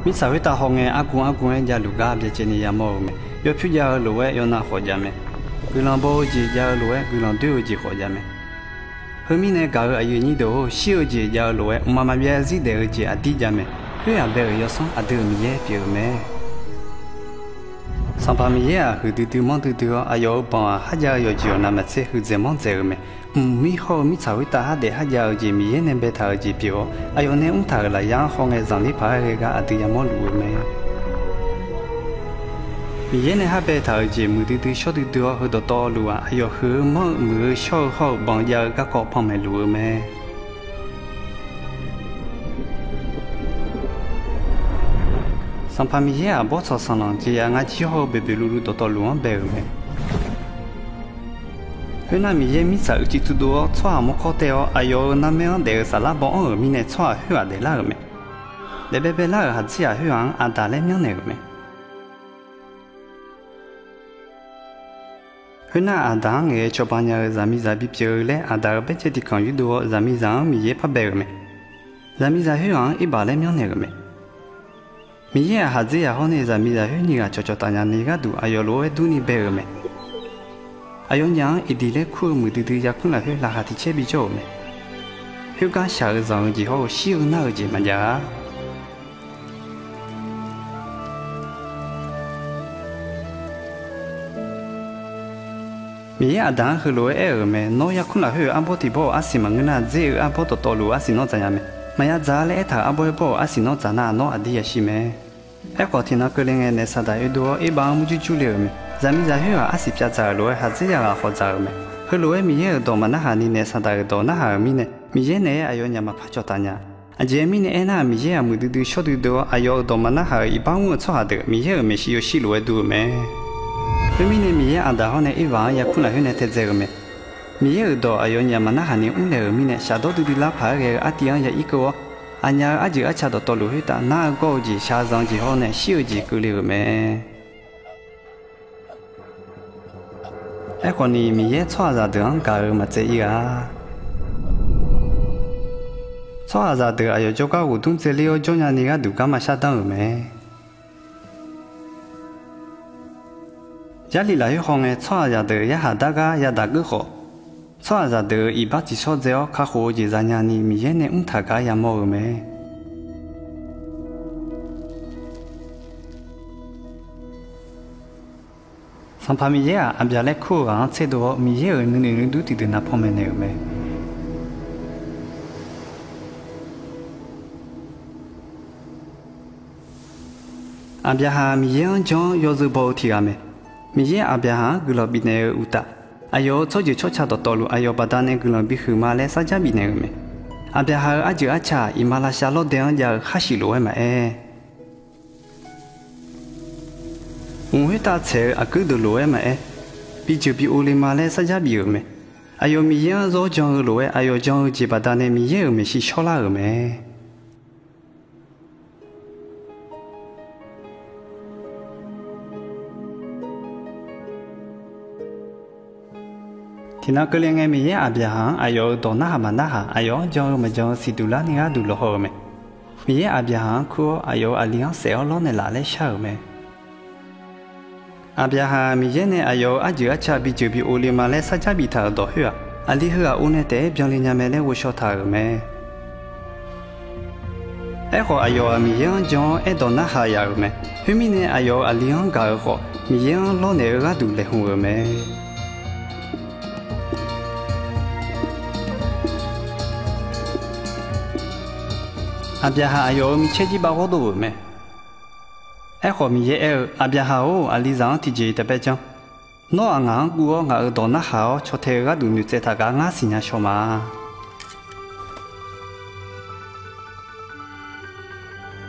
mi sa ta hong e agun ja lu ga bie cheni ya mo me yo phu ja lo we yo na ho ja me gulan bo ji ja lo we gulan de ji ho ja me ho mi ne ga a yu ni do shi o ji ja lo we ma ma bia si de ji a ti ja me hwe ya be yo son a de mi ye pye me sang pa mi ye a hu du mon du a yo pa ha ja yo ji na ma se hu ze mon ze me mi ho mi sa ta ha de ha ja ji mi ye ne be tha ji pyo a yo ne tha la ya hong e zang li pa re ga a ti ya mo lu me mi ye ne ha be tha ji mu du sho du ho do to lu a yo hu mo mu sho ho bang ya ga ko pa me lu me sang pa mi ye a bo so san lang ji ya nga chi ho be lu do to lu an be me hôm nay mình mi sợ chỉ tụi đồ xóa một khó teo, ayo năm mấy anh để xả lá bỏ ở mình này xóa hứa để lá rồi để bé lá hạt xia hứa anh ta lấy miếng này rồi hôm nay anh ta nghe cho bạn nhà zami zabi chơi lấy anh ta bé chơi thì còn yu đồ zami zang mình phát bé rồi zami zang hứa ít bảo lấy miếng này rồi mình hạt xia hôm nay zami zang hứa như cho ta nhà này cái đồ ayo lối đồ ni bé rồi ai ông nhang ít đi lấy khu mười từ giờ cũng là hơi là hạt chế bị trộm này, hơi cá sợ rằng chỉ họ siêu nào gì mà giờ, mình ở đó hơi lối ở mẹ nói ya cũng là hơi ăn bò thì bò ăn xí mà người nào dễ ăn bò to lúa ăn xí nó怎样mẹ, mà ya giá lấy thà ăn bò ăn xí nó怎样nó ăn đi ya xí mẹ, ai có thì nó cứ lên nghe sa đại đồ ít bằng một chút liều mẹ. Zami za hứa á xịp cha cha lối hạt dễ là khó cha mẹ hứa lối mi ye đồ mà na hà ni nè sa đại đồ na hà mi nè mi ye nè ayo nhà mà phát cho ta nhà anh chị mi nè na mi ye mu du show du ayo đồ mà na hà ít bằng một số hạt được mi ye mi xí yo xí lối du mẹ hứa mi ye anh đã hỏi nè ít vàng ya cũng là hứa nè thế dễ mẹ mi ye đồ ayo nhà mà na hà ni nè mi nè sa đồ du la phá cái á tiếng ya ít個anh nhà á chỉ á cha đồ lối ta na có gì sa rằng chỉ hỏi nè xíu gì cứ liều mẹ ai còn ni mi ye xóa ra được anh cả mà chơi à xóa ra được ai cho các hoạt động chơi liêu cho nhà ni cái đủ cả mà sát đăng mẹ gia đình lại họ nghe xóa ra được ya hạt đa cái ya đa cái họ xóa ra được ít bác chỉ số zero các hộ chỉ ra nhà ni mi ye này thà cái ya mò mẹ sang pa mi ye a bia le khu ga che do mi ye ne du ti de na pho me ne me a bia ha mi ye jong yo zu bo ti ga me mi ye a bia ha gu lo bi ne u ta ayo cho ji cho cha to lu ayo ba da ne gu lo bi khu ma le sa ja bi ne me a bia ha a ji a cha i ma la sha lo de ya ha shi lo ma ta chơi à cứ đồ lúa mà bây giờ bị ô lên mà lấy sao giá biểu mẹ ayo mi yên rồi trong lúa ayo trong chỉ bắt đàn mi yên mi xí xóa lại mẹ thì nó cứ liên nghe mi yên à bây giờ ayo đồ na mà na ayo trong mà trong xí đồ lá nghe đồ lúa mẹ mi yên à bây giờ khu ayo à liên xéo lo này lại lấy sao mẹ à bây giờ mi ye ne ayo à giờ cha bị chụp bị ô mà lấy sao cha bị thở đó hả à đi hả ô ne té biang lên nhà mẹ lấy vô số thở mẹ ai họ ayo mi ye cho ai đó na hà ya mẹ hôm mi ne ayo à liên cả họ mi ye lo ne ra đủ lệ hùng mẹ à bây giờ ayo mi chơi gì bao đồ mẹ ai họ mi ye à bây giờ à lý rằng thì chỉ tập bé chăng nó ăn ngang cua ngã ở đó na hao cho thế cái đủ như thế ta cái ngã xin nhà cho mà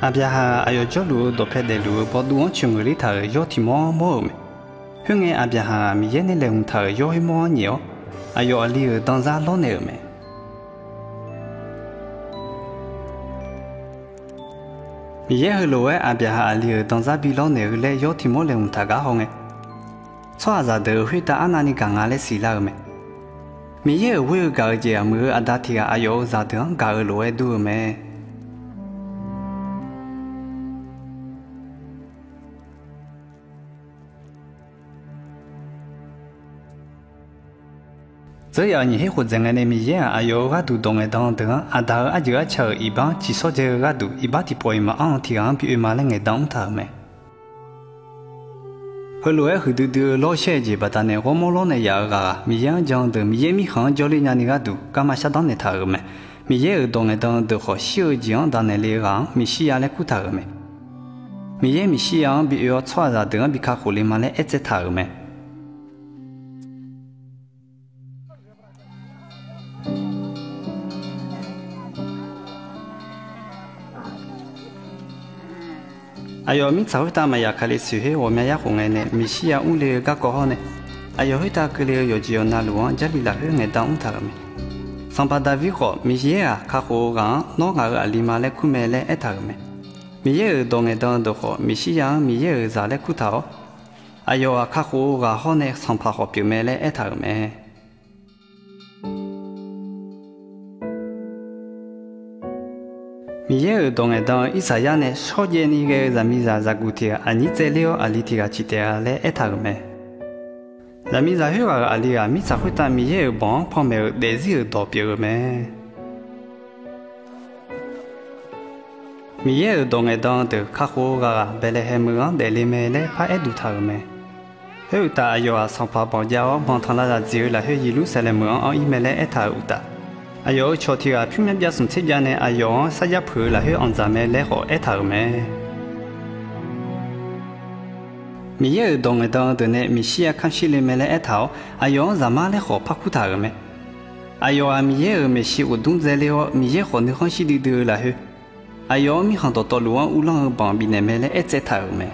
à bây giờ ai cho lúa đồ phê để lúa bỏ lúa chừng người thợ do thì mò mò hướng nghe à bây giờ mi ye nên làm thợ do hay mò nhiều ai ở lý ở dans ra lo nè mẹ mi ye hơi lúa à bây giờ lý ở dans ra bị lo nè lấy do thì mò làm thợ cái hông xóa ra được huy ta anh ấy càng ngày xí lại mẹ, mi ye vui cái gì à mưa anh ta thì ayo ra được cái lúa đu mẹ, 只要你活在俺的米耶啊，有个都懂个当的，啊，大啊就啊吃一般，至少这个都一般的不会嘛，昂提昂比嘛那个当他们。后来后头的老些节把他呢，我们老那样个，米耶讲的米耶米行教里伢那个都，干嘛下当的他个没？米耶懂个当的好，小讲当那里个，米西亚来顾他个没？米耶米西亚比要穿着的比卡狐狸嘛来一直他个没？哎呦，明早回答嘛呀，看来是嘿，我们也红呢，米西呀，屋里个搞好呢。哎呦，回答个里有只有那路啊，家里来嘿，当屋头没。上班单位好，米西呀，卡好讲，哪个里嘛来苦没来一头没。米耶当个当都好，米西呀，米耶咋来苦头？哎呦啊，卡好个好呢，上班好表没来一头没。米耶当个当，伊啥样呢？少见那个人民在古体啊，你在了啊里体个起点来一头没？人民在许个啊里啊，米才会当米耶帮旁边来自道别个没？米耶当个当的卡好个，本来还没讲在里面来拍一度头没？后大要啊上班帮家帮他那只有来去一路上来没讲，伊没来一头的。哎呦，秋天啊，偏偏别送这边呢，哎呦，啥也破了，去安咱们来好一头没？米耶当个当的呢，米西啊看起来没来一头，哎呦，咱们来好拍裤头没？哎呦啊，米耶米西活动在了，米耶好你看西里头了去，哎呦，米看到道路啊，乌浪旁边呢没来一只头没？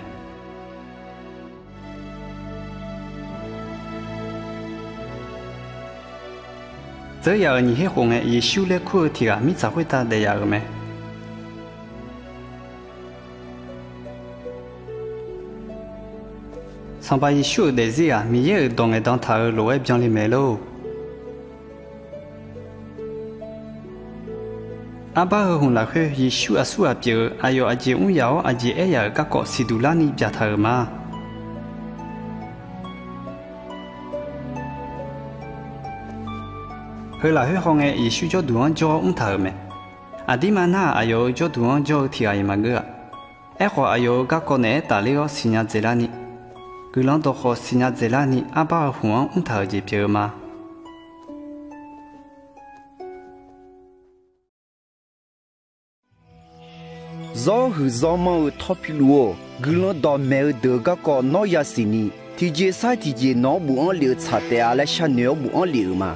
这样你还红哎，也修了课题啊，米才会打的样个没？上班一修的是啊，米也当个当他路外边里没喽。阿爸和红来去一修啊修啊边，哎呦阿姐我要阿姐哎呀，个个是杜拉尼边他嘛。后来去行诶，也需要多安教头没？阿弟们那还有叫多安教提阿伊嘛个，哎话还有个个呢，大了新年节啦呢，个人都好新年节啦呢，阿爸红安头就别嘛。早和早忙脱皮路，个人到没得个个脑压死呢，提前啥提前脑不安流差的阿来下脑不安流嘛。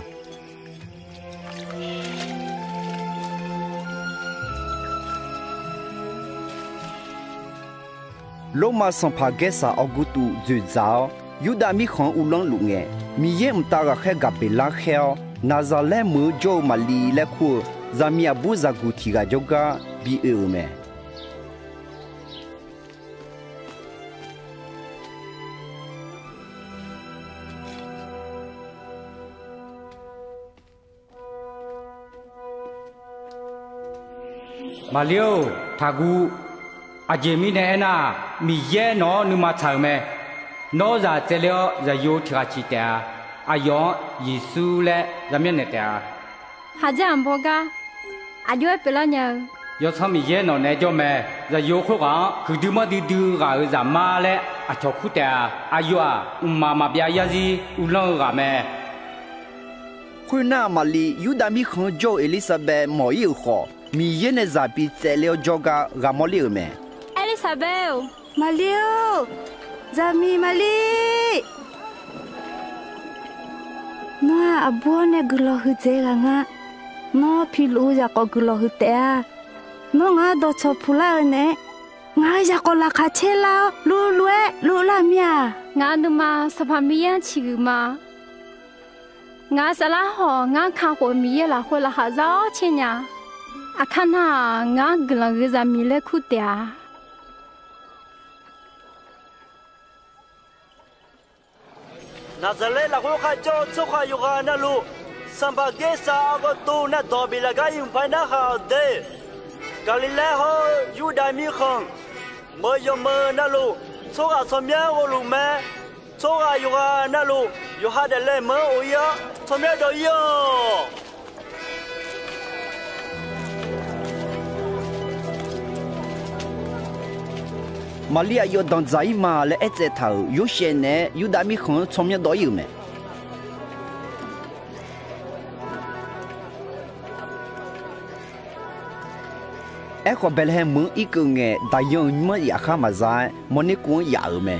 罗马上帕格萨奥古杜最早，有的米看乌朗路诶，米也唔大个海个贝拉海，那咋来么就马里来哭，咱米也不咋古提个就个比尔咩。马六，他姑。阿姐米呢那米耶喏，你嘛唱没？喏在这了在有听起的，阿阳耶稣嘞在面那的。哈这样不噶？阿就不了呢。要唱米耶喏那叫没？在有口讲，佢哋么哋哋个在马嘞，阿叫苦的，阿有啊，妈妈别也是有啷个没？佢那马里有的米看叫伊丽莎白冇有好，米耶呢在比这了叫个阿冇了没？Isabel, Maliu, Zami Mali. Noa abuane gulo hujega nga. No pilu ja ko gulo hutea. No nga do chopula ne. Nga ja ko la khachela lu la mia. Nga numa sapamia chiguma. Nga sala ho nga kha ko mi la ho la ha za chenya. Akhana nga gulo za mi le khutea. Nazale la ko ka jo so ka yu ga na lu samba ge sa go tu na do bi la ga yu pa na ha de galile ho yu da mi khong mo yo mo na lu so ga so mya go lu me so ga yu ga na lu 有哈的来门我呀，从面都有。玛利亚要当在嘛来一直头，有些呢有大米坑从面都有没？哎，我本来门一个呢，但用么也看嘛在，么你讲也有没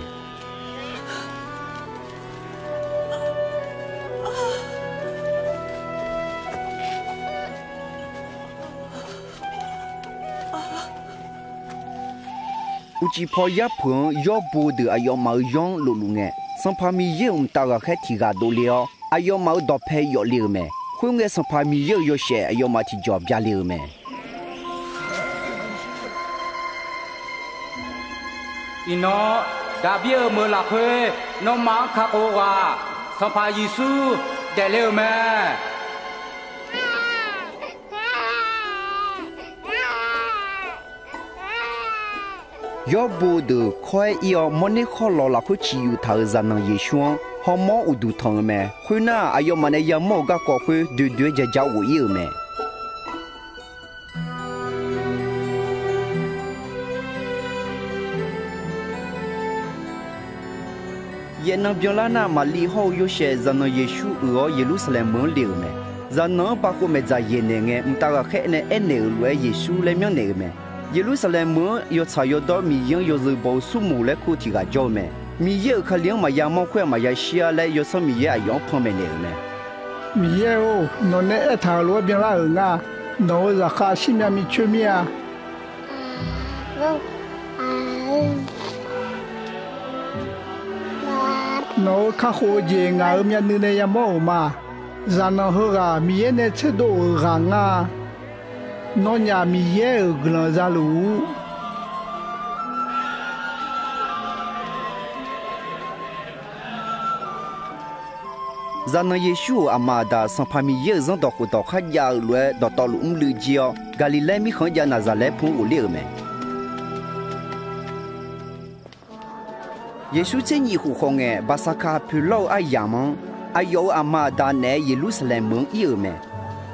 ？u chỉ phò yap phượng yo bu de ayo mau yong lu lu nge sang pha mi ye ta ga kha thi ga do leo ayo mau do phe yo le me khung nge sang pha mi ye yo she ayo ma thi jo bya le me ino da bia mơ la khwe no ma kha o ga sang pha Giêsu de le me yo bu de khoi yo moni kholo la khu chi yu tha za nang ye shuan ho mo u du thong me khu na ayo ma ne ya mo ga ko khu de de ja ja wo ye me ye na byo la na ma li ho yo she za nang ye shu o Jerusalem mo le me za na pa khu me za ye ne nge mta ga khe ne en ne lwe ye shu le myo ne me Jerusalem yo cha yo do mi yin yo zu bo su mu le khu ti ga jo me mi ye kha liang ma ya mo khwe ma ya xia le yo so mi ye a yong phon me ne me mi ye o no ne e tha lo bien la nga no za kha shi mya mi chue mi a no kha kho je nga mya ne ne ya mo ma za na ho ga mi ye ne che do ga nga no nya mi ye glan za lu za na Yeshu amada san pha mi ye zon do khu do kha ya lue do to lu lu jio Galilee mi khon ya Nazareth phu u le me Yeshu chen yi hu khong e basaka phu lo a ya mon ayo amada ne Jerusalem mon i me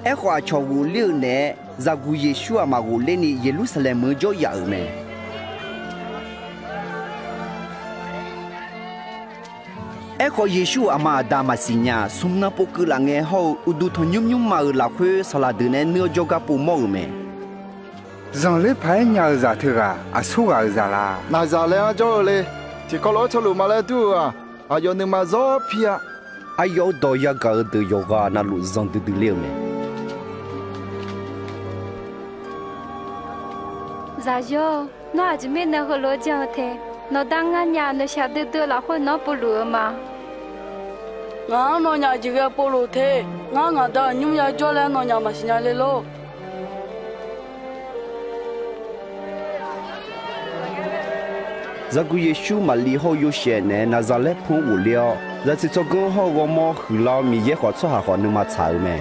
e khwa cho wu le ne za gu Yeshu ama gu le ni Jerusalem mon jo ya me e ko Yeshu ama da ma sinya sumna poku la nge ho udu tho nyum nyum ma la khwe sala de ne no jo ga pu mo me zang le phai nya za the ga a su ga za la na za le a jo le ti ko lo cho lu ma le tu a yo ne ma zo pia ayo do ya ga de yoga na lu zang de le me za yo no a ji me na ho lo jang the nó đang ngã nhà nó sẽ đưa là khôi nó bù lửa mà ngã nó nhà chỉ cái bù lửa thế ngã ngã đó nhưng nhà cho lên nó nhà mà xin nhà lên lo za gu Yeshu ma li ho yo she ne Nazareth phu u liao za chi cho go ho go mo hu lao mi ye ho cho ha ho nu ma cha me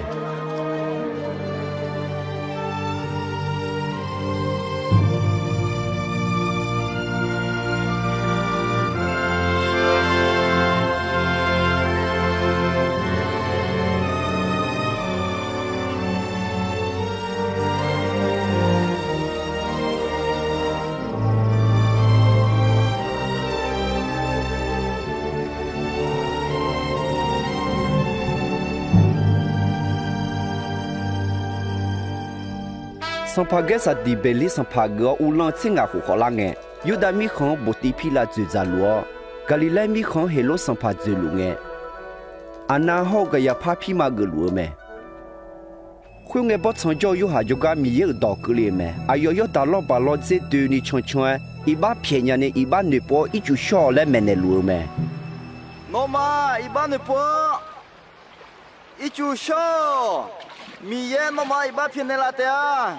Sampaga sa di beli sampaga ulang singa hu khola nge yuda mi khon boti phila zu za lo Galilee mi khon helo sampa zu lu nge ana ho ga ya pha phi ma ga lu me khu nge bo chong jo yu ha yoga mi ye do ku le me ayo yo ta lo ba lo ze de ni chong chong i ba phye nya ne i ba ne po i chu sho le me ne lu me no ma i ba ne po i chu sho mi ye no ma i ba phye ne la te a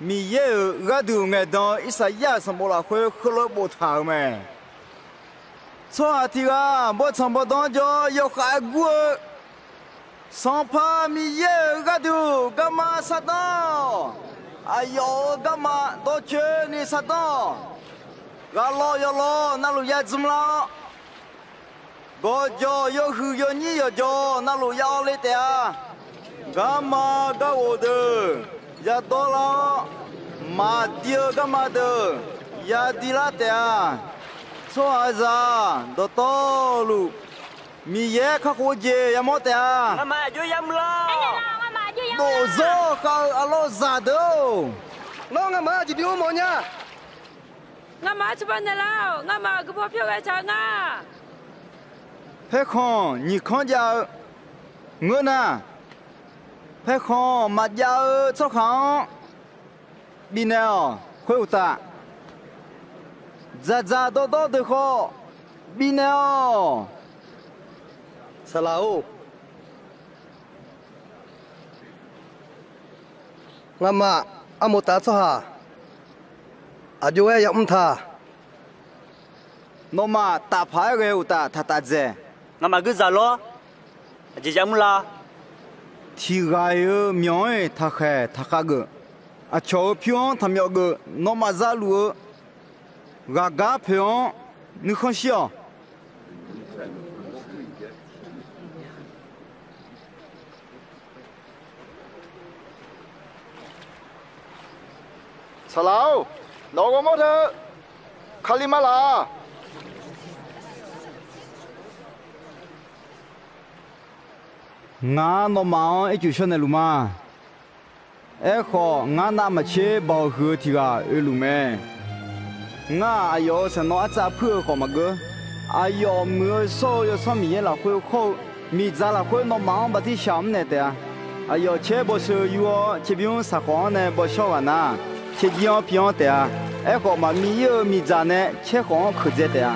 mi ye ga du nge do isa ya sam bo la khwe khlo bo tha me so a ti ga bo cham bo don jo yo kha gu sans pa mi ye ga du ga ma sa do ayo ga ma do che ni sa do ga lo yo lo na lu ya zum la có cho yêu hư yêu nhị yêu cho nó lù yêu lấy tiền gà mà gà ô đờ ya to lo mà tiêu gà mà đờ ya đi la tiền số hai giờ đồ to lù mi ye khắc ô dê ya mót tiền ngà mà chưa yam lo đồ gió khao alo già đâu nó ngà mà chỉ điều mò nha ngà mà chụp anh nào ngà mà cứ bỏ phiếu cái chàng à thế con nhị con giờ ngựa nè thế con mà giờ sao không đi nào khôi ta ra đó được không đi nào Salau ngà mà amota sao hả ajo ya tha nó mà ta phải cái ta ta dễ ngà mà cứ giả lo chỉ yam la thì gai miếng ta khai ta khai cái à cháu phiền tham gia cái nó mà ra lúa gà phiền nữ không sao Salau, nó có mất thế? Kalimala. ngã nó mà ấy chú xuân này luôn mà, ấy khó ngã na mà chế bảo hứa thì cả ấy luôn mẹ, ngã ai yo sẽ nó ăn phơi khó mà cơ, ai yo mưa sâu yo sao mình là khơi khô, mình ra là khơi nó mà bắt đi sắm này đấy, ai yo chế bảo sơ yo chế biếng sa khoan này bảo sâu à na, chế biếng biếng đấy, ấy khó mà mình yo mình ra này chế khoan khơi dễ đấy.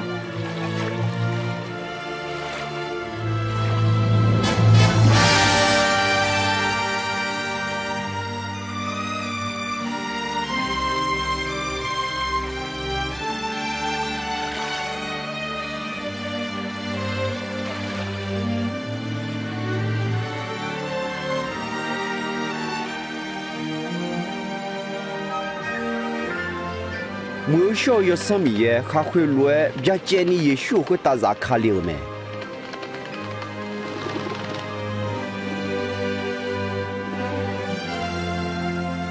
mưa sâu yo sâm ye khá khuya lúa bia chén ni Giêsu khuya ta giả khá liều mẹ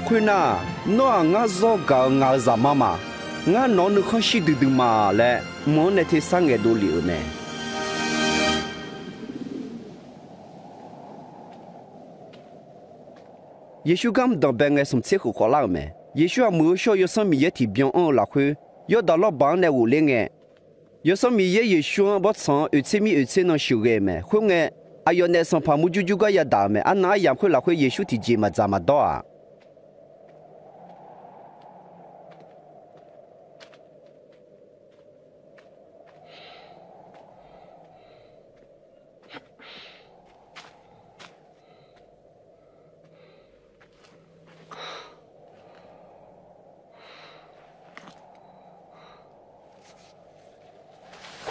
khuya na nó ngã do gạo ngã giả mà ngã nó nữa không xí được mà lẽ món này thì sang ngày đồ liều mẹ Giêsu gam đòn bèn ngày sum chiếc của khó lao mẹ Giêsu mưa sâu yo sâm ye thì bien on là khuya yo đã lo bán này u lên nghe yo sâm ye Giêsu bắt sang ở trên mi ở trên nó sưu ghê mẹ khuya nghe ai yo này sang phàm mu ju cái ya đà mẹ anh nói yam khuya là khuya Giêsu thì gì mà ra mà đó à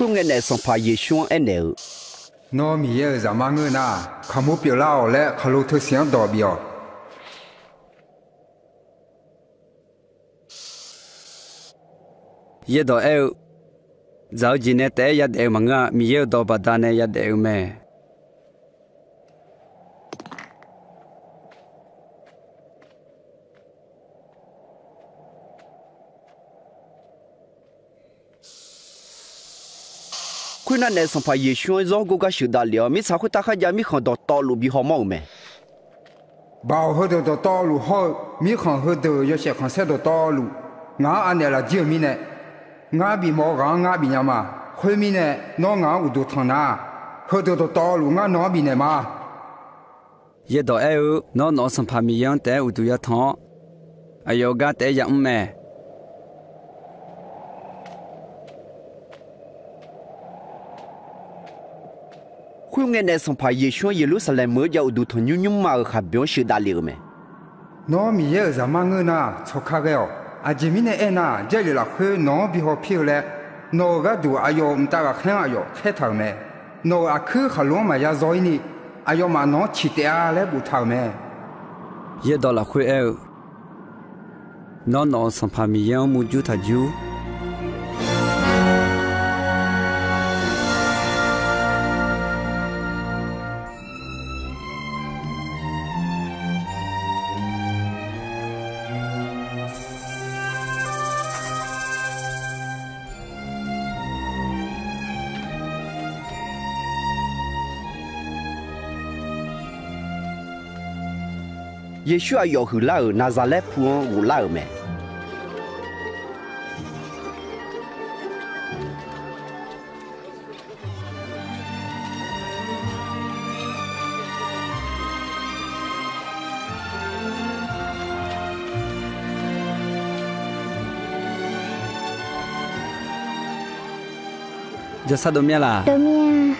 không nghe này xong phải Giêsu anh nè nó mi ye za ma ngư na khamu pi lao le khalu thu xiang do bio ye do eu zao ji ne te ya de manga mi ye do ba da ne ya de me khuya na này xong phải Giêsu do cô cái sự đa liều mi sao khuya ta khai mi không đọt to lù bị họ mau mẹ bao hơi do to lu hơi mi khang hơi do yo sẽ khang sẽ do to lu ngã anh này là jiu mi này ngã bị mò gà ngã bị nhama khuya mi này nó ngã u do thằng na hơi do to lu ngã nó bị này mà ye do eu nó xong phải mi yang te u du ya thong ayo ga te yang me khuya nghe này xong phải Giêsu Jerusalem mới giao đủ thằng nhung mà khá biểu sự đa liều mẹ nó mi ye za ma ngư na chok kha geo a ji mi ne e na je le la khuya nó bị họ phiêu le nó ga du ayo mta ga khen ayo khe thang me nó a khư khá lo mà ya zoi ni ayo mà nó chỉ te a le bu thang me ye do la khuya eu nó xong phải mi yang mu ju ta ju 耶稣啊要回来拿撒勒普安无来没？这啥都没啦？都没。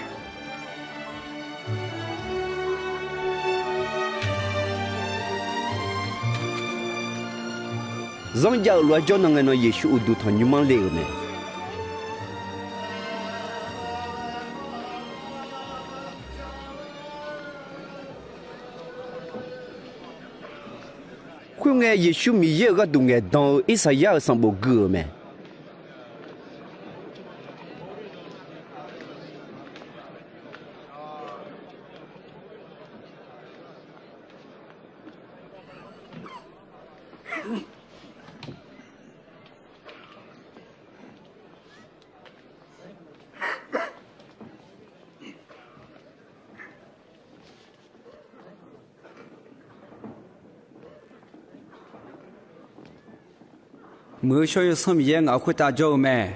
Zong jauh luar jauh nangan Yesus udu thon nyumang leu me. Kau nghe Yesus mi ye ga dung nghe dong Isaiah sang bo ge me. Mới cho xong việc ngạo khuyết ta cho mẹ,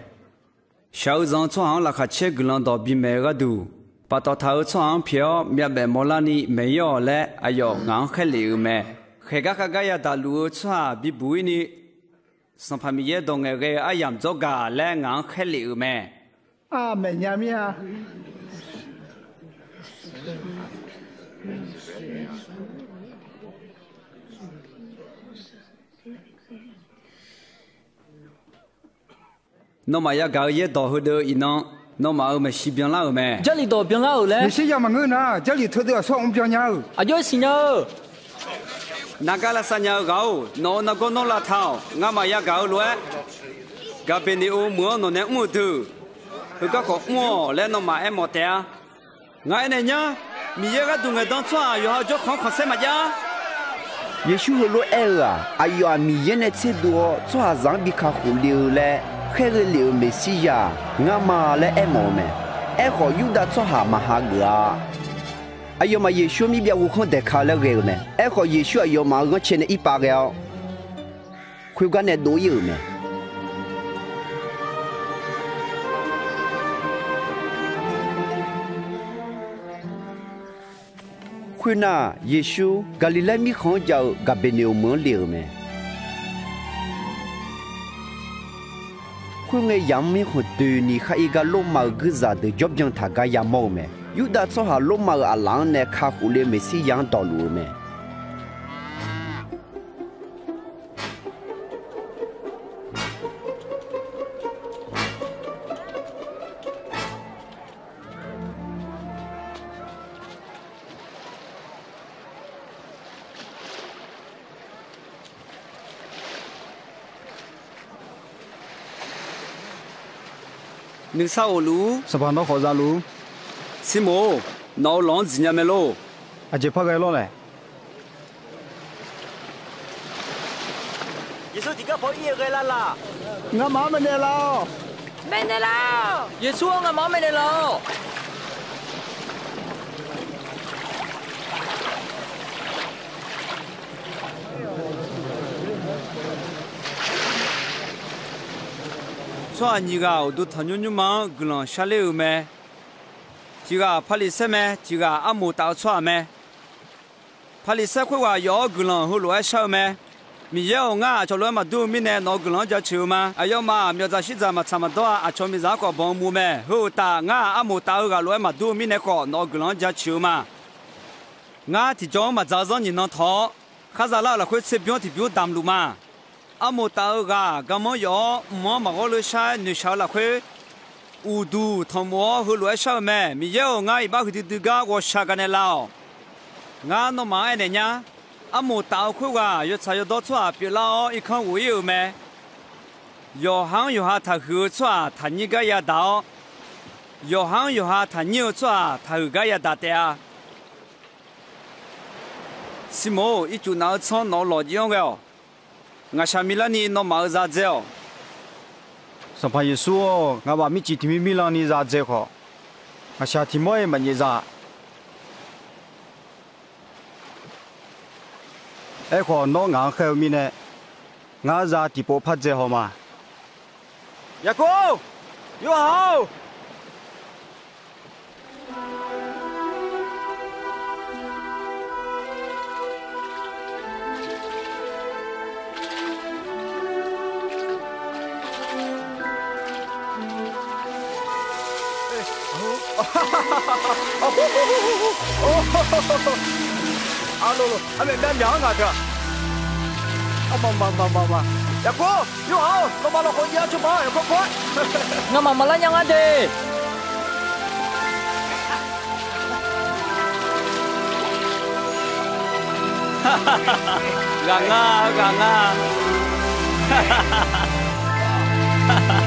sau rằng cho hắn là khách chơi gần đó bị mẹ gạt đủ, bắt đầu tháo cho hắn phiếu mẹ bé mua lại ní mẹ yo lẽ ayo ngang khai liu mẹ, khai các cái ta lúa cho bị bụi ní, xong phải mi đồng nghe cái ayam cho gà lẽ ngang khai liu mẹ. À mẹ nhà mi à. Nó mà ya gạo ye đỏ hơn đỡ nó mà ở mà xí biển lao mẹ. Giờ lì đỏ biển lao lẽ.你是要么我呢？这里头都要说我们标nhau。啊，有是呢。那个là啥nhau gạo, nó có nó là thảo, ngã mà ya gạo luôn. Gạo bên đi uống mưa nó nè uống từ, cứ có uống lẽ nó mà em một té. Ngã này nhá, mi ye cái tụi người đang xoa, rồi họ cho không xem mà ya. Yesu holo era ayo mi ye ne tse do xoa zang bi kha khu liu le. Khere liu Mesia ngama le emome e ho yuda cho ha ma ha ga ayo ma Yesu mi bia wu khon de kha le ge me e ho Yesu ayo ma ngo chen i pa ga khu ga ne do yu me khu na Yesu Galilee mi khon jao ga beneu mo liu me Kau nghe yam mi khổ từ ni khai ga lô mà cứ ra từ job jang thà ga yam màu mẹ, yu đã cho hà lô mà ở làng này khá khổ lệ mẹ si yang đào lúa mẹ. Nương sao lú? Sao bạn nó khó ra lú? Simo, nó lon gì nhà mẹ lo? À chỉ phải cái lo này. Yesus tiga po iya cái la. Ngã má bên đây lo. Bên đây lo. Yesus ngà má bên đây lo. Xoa nhị gạo đốt thằng nhung mà gần xa lêu mẹ, chỉ gà phải đi xem mẹ, chỉ gà ăn một tàu xoa mẹ, phải đi xem khối quả gió gần hỗ lúa sao mẹ, mi yêu ngã cho lúa mà đu mi nè nó gần cho chiều mà, ai mà mi ra xí ra mà chăm đó à cho mi ra có bông mù mẹ, hỗ ta ngã ăn một tàu gà lúa mà đu mi nè có nó gần cho chiều mà, ngã thì cho mà ra rồi nhìn nó thọ, khá ra là khối xếp biếu thì biếu đam lù mà. Amo tao ga gamo yo mo ma go lu sha ni sha la khwe u du thom mo hu lu sha me mi yo nga I ba hu ti ga go sha ga ne lao nga no ma ne nya amo tao khu ga yo cha yo do chwa pi lao I khang wu yu me yo hang yo ha tha hu chwa tha ni ga ya dao yo hang yo ha tha ni chwa tha hu ga ya da te a simo I chu na chon no lo yong ga ngã sao Milani nó mở ra dẻo, sao phải Yesu ngã bảo mi chỉ thì Milani ra dẻo khó, ngã sao thì mỗi mà như ra, 哎，可侬硬后面呢，我在地波拍这好吗？亚哥，友好。啊喽喽，阿妹两个的，嘛，亚哥，友好，老妈老好家去吧，快快。我妈妈来养我的。哈哈哈哈，干啊，哈哈哈哈。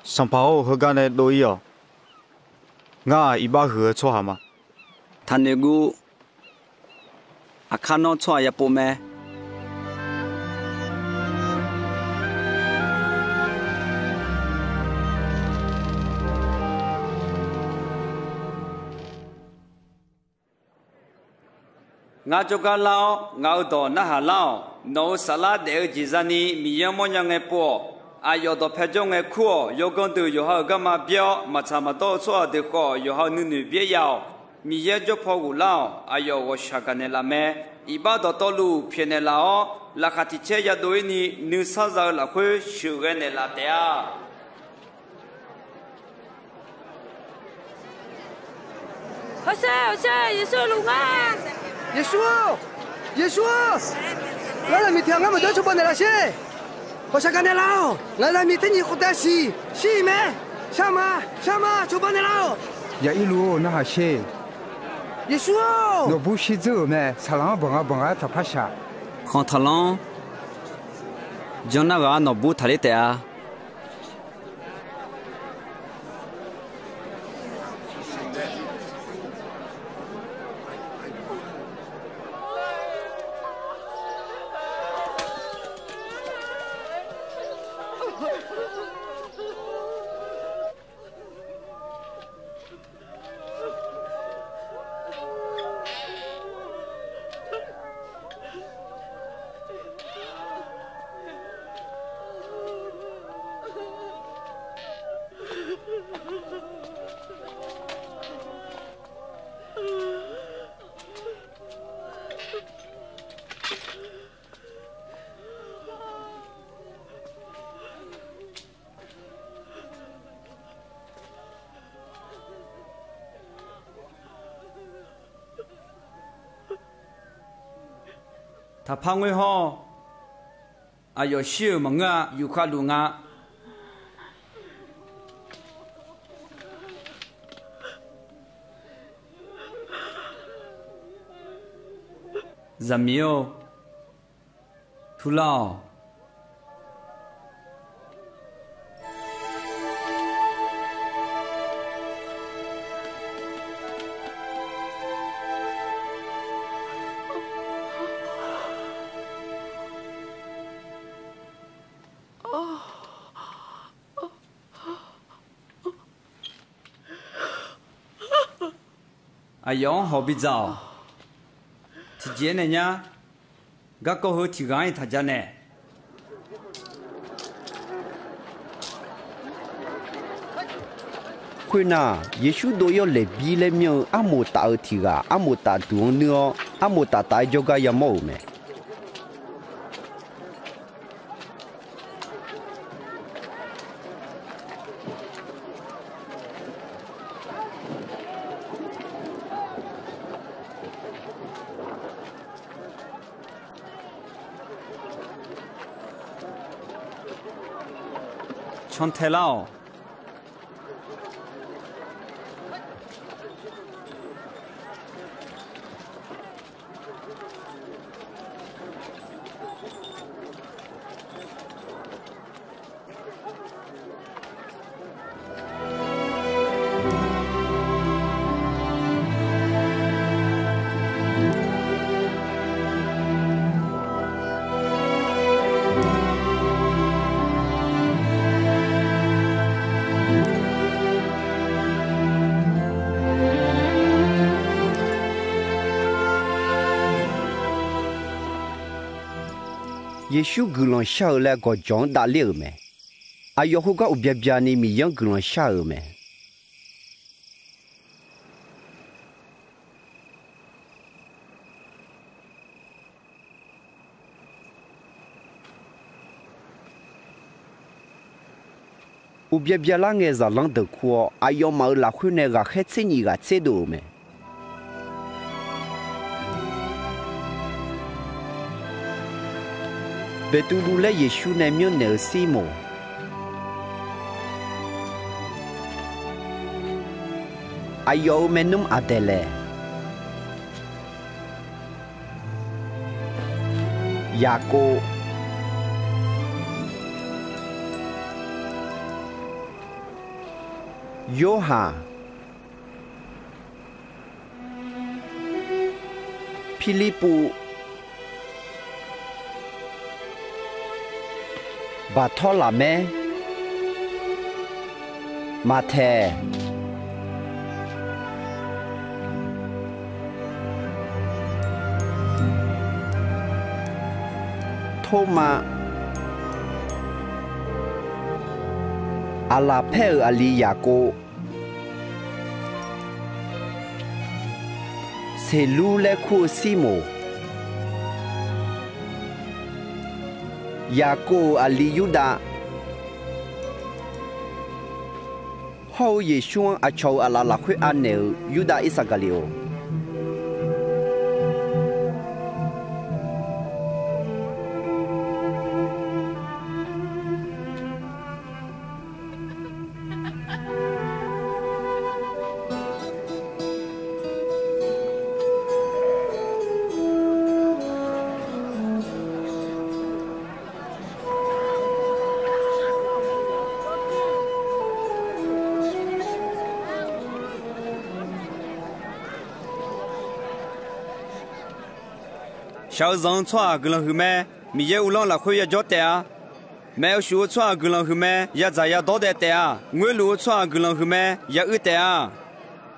上跑和干的都有，我一把河错好吗？他那个，阿看到错也不咩？我就讲老，我到那下老，侬沙拉的几十年，米样么样的波。啊，有的拍中的苦，有讲到有好干嘛标，嘛差不多错的好，有好女别要，米也就跑过老，啊有我下个年了没？一般到道路偏的了哦，拉卡提车也对你，你啥子了会修个年了的啊？好些，耶稣路啊！耶稣，来了，明天我们就去办那些。我想干的了，来了，明天你回答是没？什么？去办的了。也一路那还些。耶稣，我不是走咩？擦浪蹦啊，他拍下。看他浪，就那个那不他的的啊。他胖为好，啊有小门啊，有块路啊。怎么样？徒劳。哎呦，好比早，提前的呢，我过后提干他家呢。会呐，耶稣都要来比来苗阿莫打尔提个，阿莫打多呢，阿莫打大家个也冇咩。穿太老。耶稣格朗下来个讲大了没？啊，要好个有别别呢，米样格朗下没？有别别啦，我在朗德库，啊，要么拉回那个黑色尼个制度没？Betul lah Yesus namanya Nelsimo. Ayo minum adele. Yako. Yoha. Filipu. Bartolome, Mate, Thomas, Alapel Aliyago, Selule Kusimo. Yako Ali Yuda Hou Yeshua Achou ala la hui aneu Yuda Isagalio小人穿个人后面，米也无浪了会也交代啊。没有学穿个人后面，也在也倒带带啊。我路穿个人后面也二带啊。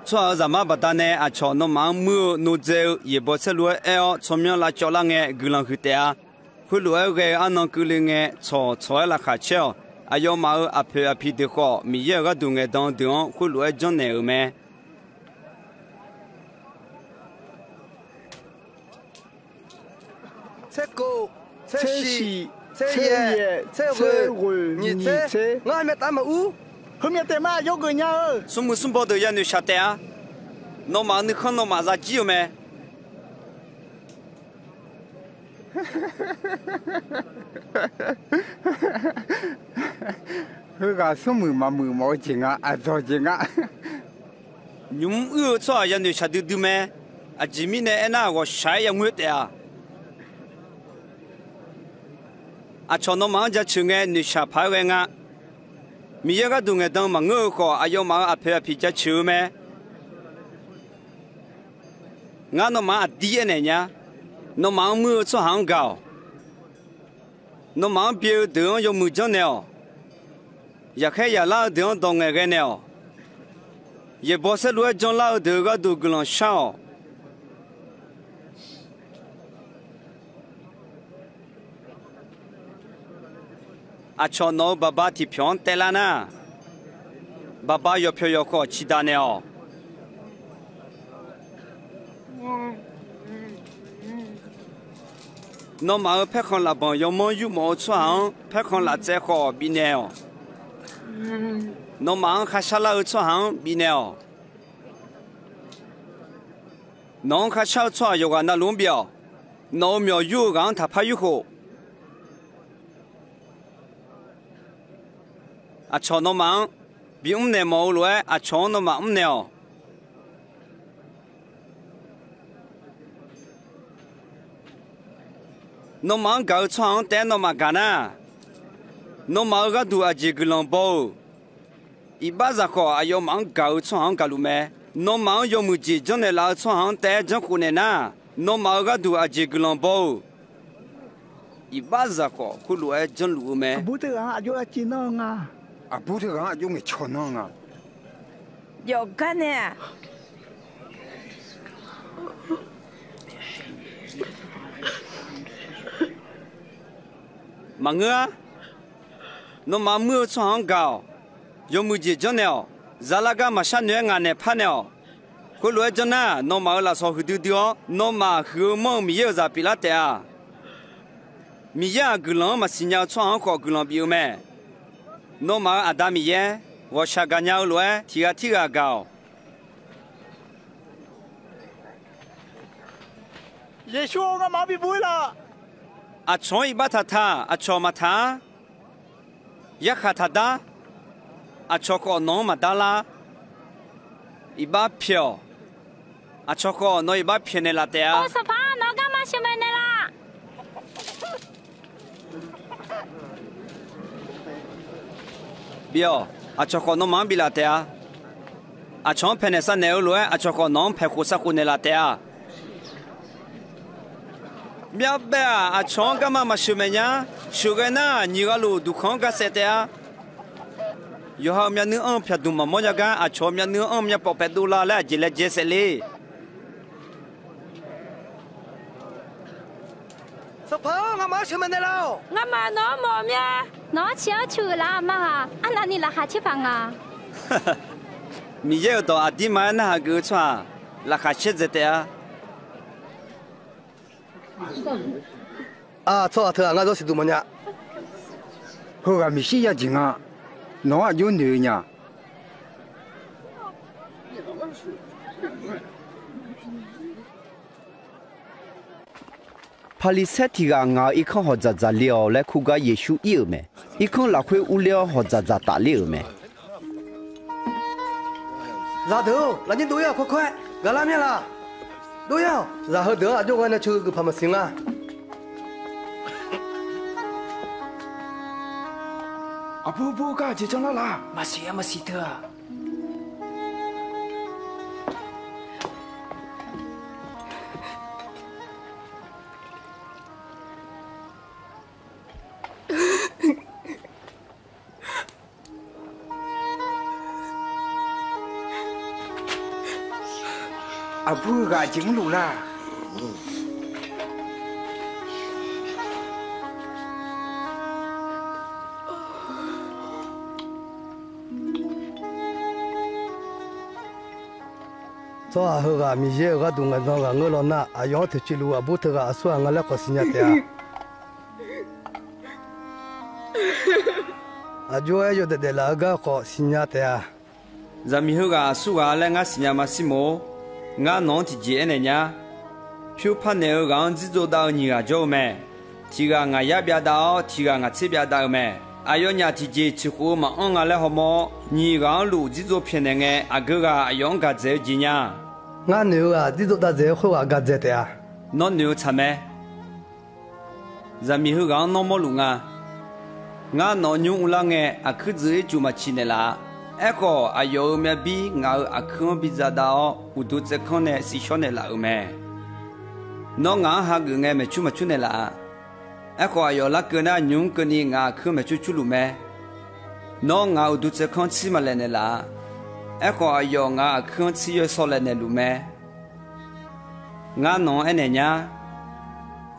穿什么不单呢？啊，穿那忙木弄走，也不吃路哎哦，从面来叫那个个人后带啊。会路哎个安那个人哎，穿了卡巧，啊要嘛啊皮啊皮的好，米也个东哎当当，会路哎讲难没？车高、车细、车野、车尾、你车，我还没打么乌，后面带嘛有个鸟。什么包都要你下单啊？那嘛你看那嘛啥机有没？那个什么嘛没毛钱啊，啊早钱啊。你们二错要你下丢丢没？啊，前面呢那我啥也没得啊。啊，穿那忙家去个你下排个啊，米一个东个当忙我个，啊要忙啊陪皮家去咩？俺那忙啊低呢呀，那忙没做行高，那忙别地要没讲呢，也开也老地当个呢，也不是路讲老地个都个人少。啊，瞧那爸爸提票带了呢，爸爸要票要靠其他呢哦。那么拍看了帮要么有毛穿，拍看了再好比呢哦。那么还下了穿比呢哦。侬还小穿有个那龙标，那苗有让他拍以后。啊，瞧那忙，比我们那毛路啊，瞧那忙我们呢。那忙搞床带那么干呢？那忙个都啊几个人包，一般人好啊要忙搞床搞路没？那忙要么几种的老床带着户内呢？那忙个都啊几个人包，一般人好会路爱整路没？不得啊，就要技能啊。啊，不是讲用个巧能啊，有个呢。mà ngứa nó mà mưa cho hàng gạo dùng mùi gì cho nèo giá là cái mà sáng nữa ngàn này phan nèo cô lúa cho na nó mà là sao hư tiêu nó mà hư mong mi yêu ra bị lát à mi ya cứ lòng mà xin nhau cho hàng khó cứ lòng biểu mẹ nó mà ở đám mi ya và sao cái nhau lúa thì gạo Yeshua nga ma bi bui la à choi ba tha à cho mà tha ya kha tha da à cho ko no mà da la iba pio à cho ko no iba pio ne la te à ô sa pha nó ga ma shi me ne la bio à cho ko no ma bi la te à cho pe ne sa ne lu à cho ko no pe khu sa khu ne la te à Mia bea a chonga mama shumenya shugena nigalu dukhonga setea yo ha mia nu on phya du ma moya ga a cho mia nu on mia po pe du la la jile jesele Sa pa nga ma shi me ne lao nga ma nó mo mia nó chiao chu la ma ana ni la ha chi phang à mi ye to a di ma na gu chwa la kha che zetea à cho thưa nga do si du mo nya hô gà mi xí ya chính à nó à vô nữ nhà Palisetiga nga ikon ho za za liao le kuga Yeshu yêu me ikon la khwe u liao ho za za ta liao me Ra đâu là những đôi à khoe khoe gà làm là đôi à ra hơi đỡ à cho anh chơi cái phàm sinh à bố cả chỉ cho nó là mà xí thưa bố cả chính lù là cho à hơi gà mi dễ gà đúng ngân gà ngơ lo na à yong thì chỉ lu à bố thưa gà xóa ngà lẽ có sinh nhật à jo ai jo de la gà có sinh nhật za mi hu ga su ga le nga sinya ma simo nga non ti je ne nya phu pha ne ga ji zo da ni ga jo me ti ga nga ya bya da ti ga nga chi bya da me ayo nya ti je chi khu ma on ga le ho mo ni ga lu ji zo phien ne nge a ga ga ayong ga je ji nya nga ne ga ji zo da je khu ga je te a no ne cha me za mi hu ga no mo lu nga no nyu u la nge a khu ji ju ma chi ne la Eko ayo me bi nga akon bi zada u du ze kone si shone la ume no nga ha gu nge me chu ma chu ne la Eko ayo la ke na nyung ke ni nga khu me chu chu lu me no nga u du ze kon chi ma le ne la Eko ayo nga akon chi yo so le ne lu me nga no ene nya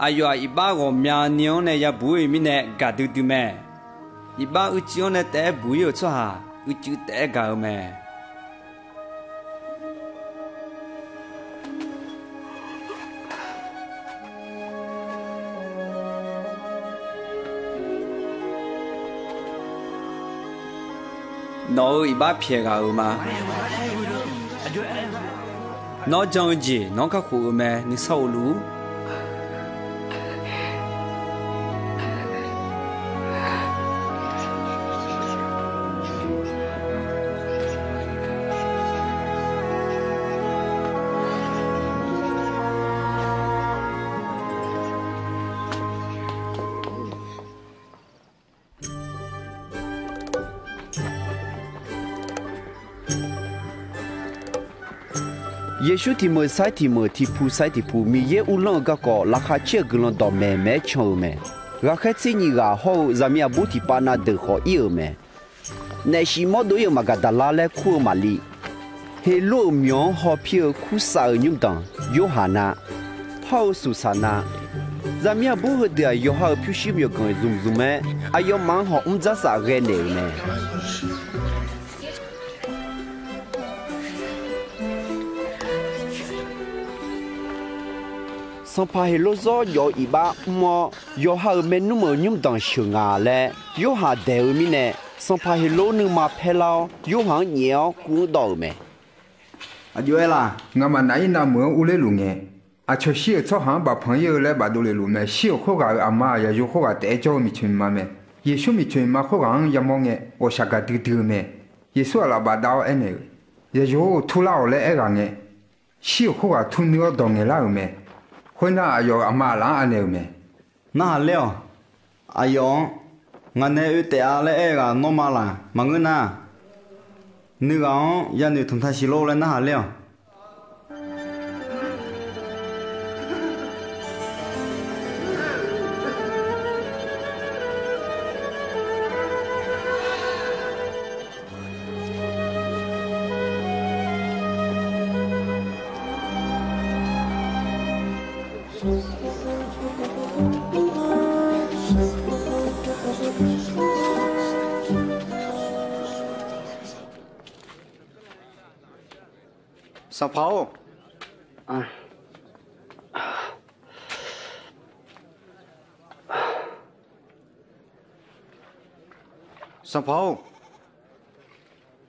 ayo iba go mya nyon ne ya bu mi ne ga du du me iba u chi on ne te bu yo cho ha u chữ té gạo mè nó ủy bá phía gạo mà nó trong gì nó các khu mè ni sâu lú Yeshu thì mơ sai thì mơ thì phu mi ye u long ga ko la kha che glon do me chou me ga kha chi ni ga ho zamia bu ti pa na de ho i me ne shi mo do yo ma ga da la le khu ma li he lo myo ho phie khu sa nyum dang Yohana Thao Susana za mia bu ho dia yo ha phu shi myo kon zum zum me ayo mang ho za sa ge ne me son pa he lo zo yo i ba mo yo ha me nu mo nyum dang shu nga le yo ha de mi ne son pa he lo nu ma phe lao yo hang nhiều cu do me à yo la nga ma nai na mo u le lu nge à cho xie cho hang ba phang ye le ba do le lu me xie kho ga a ma ya yo kho ga de jo mi chun ma me ye shu mi chun ma kho ga ya mo nge o sha ga du du me ye su la ba dao ene ye yo tu lao le e ga nge xie kho ga tu ni o do nge la me khoi na yo a ma la ane me na leo ayo nga ne u te a le e ga no ma la ma ngu na nữ ông ya nữ thùng thay xí lô lên na leo Sao pháo? Sao pháo?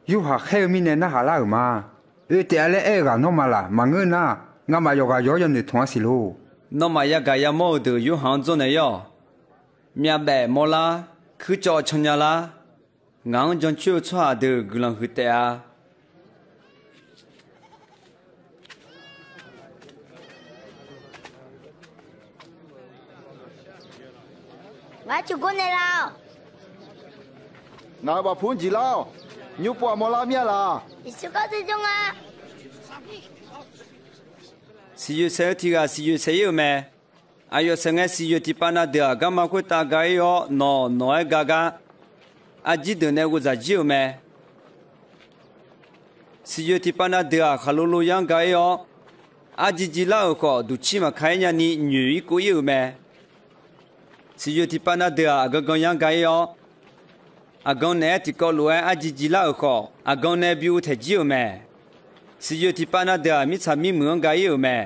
yu ha khe mi ne na ha la ma e te ale e ga no ma la ma nge na nga ma yo ga yo yo ni thwa si lo nó mà ya ga ya mo de yu hang zo ne yo mya be mo la khu cho chon ya la ngang jong chu chwa de gulang hu te a ngã chụp con này nào ngã bà phun gì lao nhú bỏ mò la mía là thì chú có tự chung à si yu se ti ga si yu se yu me ayo se nge si yu ti pa na de ga ma ko ta ga yo no e ga a ji de ne go za ji yu me si yu ti pa na de a khalo lo yang ga yo a ji la ko du chi ma khai nya ni nyu ko yu me si yu ti pa na de a ga gon yang ga yo a gon ne ti ko lo a ji la ko a gon ne bi u the ji yu me si yu ti pa na de a mi cha mi mu ga yu me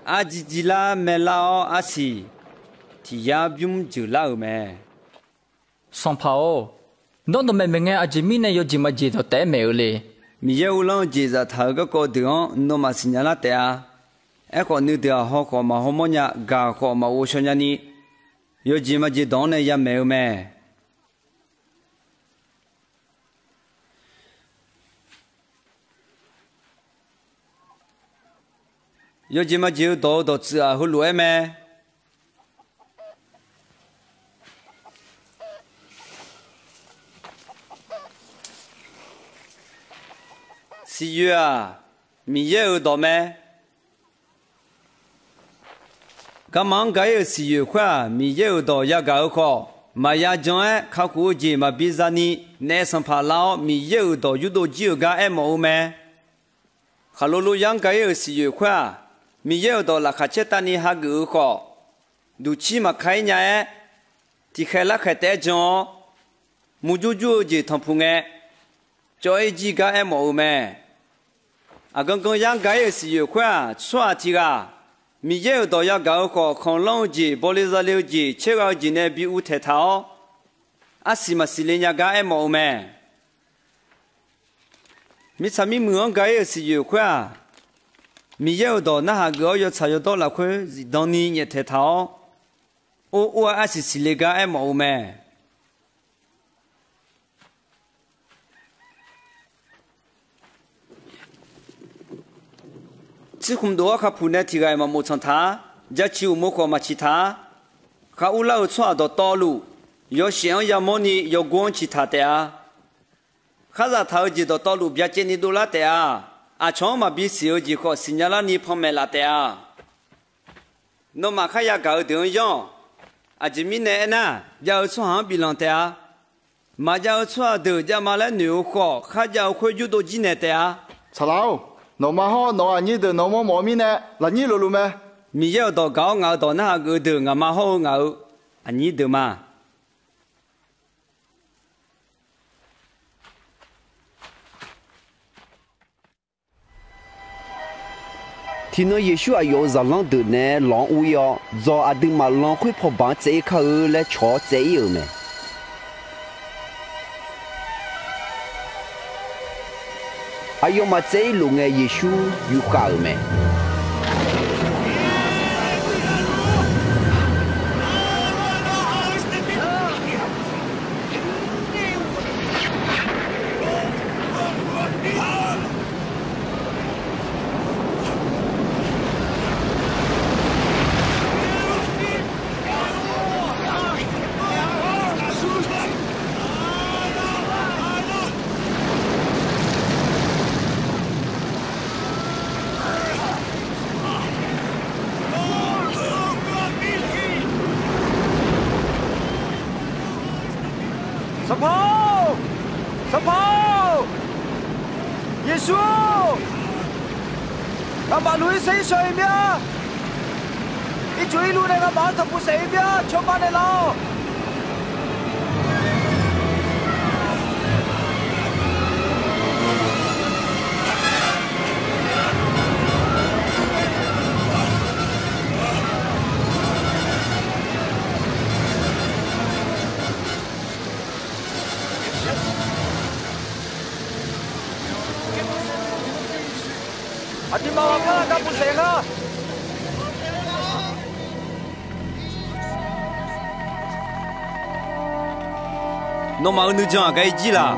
a ji la me la a si ti ya byum ju la me song pao non do me nge a ji mi ne yo ji ma ji to te me le mi ye u long ji za tha ga ko de no ma si nya la te a e ko ni de ho ko ma ho mo nya ga ko ma wo sho nya ni yo ji ma ji don ne ya me me yo ji ma ji do zi a hu lu e me si yu a mi ye u do me ga mang ga ye si yu kwa mi ye u do ya ga ko ma ya jon e kha ku ji ma bi za ni ne san pha lao mi ye u do yu do ji ga e mo me kha lo yang ga ye si yu kwa mi ye do la kha che ta ni ha gu ko du chi ma khai nya e ti khai la khai te jon mu ju ji thong phu nge choi ji ga e mo me a gong yang ga ye si yu kwa chwa ti ga mi ye do ya ga ko khong long ji bo le za le ji che ga ji ne bi u the tha a si ma si le nya ga e mo me mi cha mi mu ga ye si yu kwa mi ye do na ha go yo cha yo do la khwe don ni ye the tha o a si le ga e mo me chỉ không đủ các phụ nữ thì cái mà một thằng thà, giá trị một cái mà chỉ thà, các u lão chua đó to lu, có xem có moni có quan chỉ thà thế à, các gia thầu chỉ đó to lu bây giờ ni đô la thế à, à chọn mà bị xíu chỉ có sinh nhật ni phong mê la thế à, nó mà khai ya cái đường yong, à chỉ mình này na, giờ chua hàng bị lăng thế à, mà giờ chua được giờ mà lại nhiều khó, khai giờ khơi chút đồ gì này thế à, sao nó mà ho nó anh như nó mà mò mi nè là như lù lù mẹ 米要到高熬到那个的俺妈好熬，啊你的嘛？thì nó Giêsu ayo za long de ne long u yo zo adu ma long khui pho ba che kha le cho che yo me ayo ma che lu nge Giêsu yu kha me Giêsu, ngài bảo núi xây soi mía, ít chuối luôn này ngài bảo thằng phụ xây mía, cho bạn này lo. Ati mau apa kamu sega? Nó mau nữ chọn cái gì là?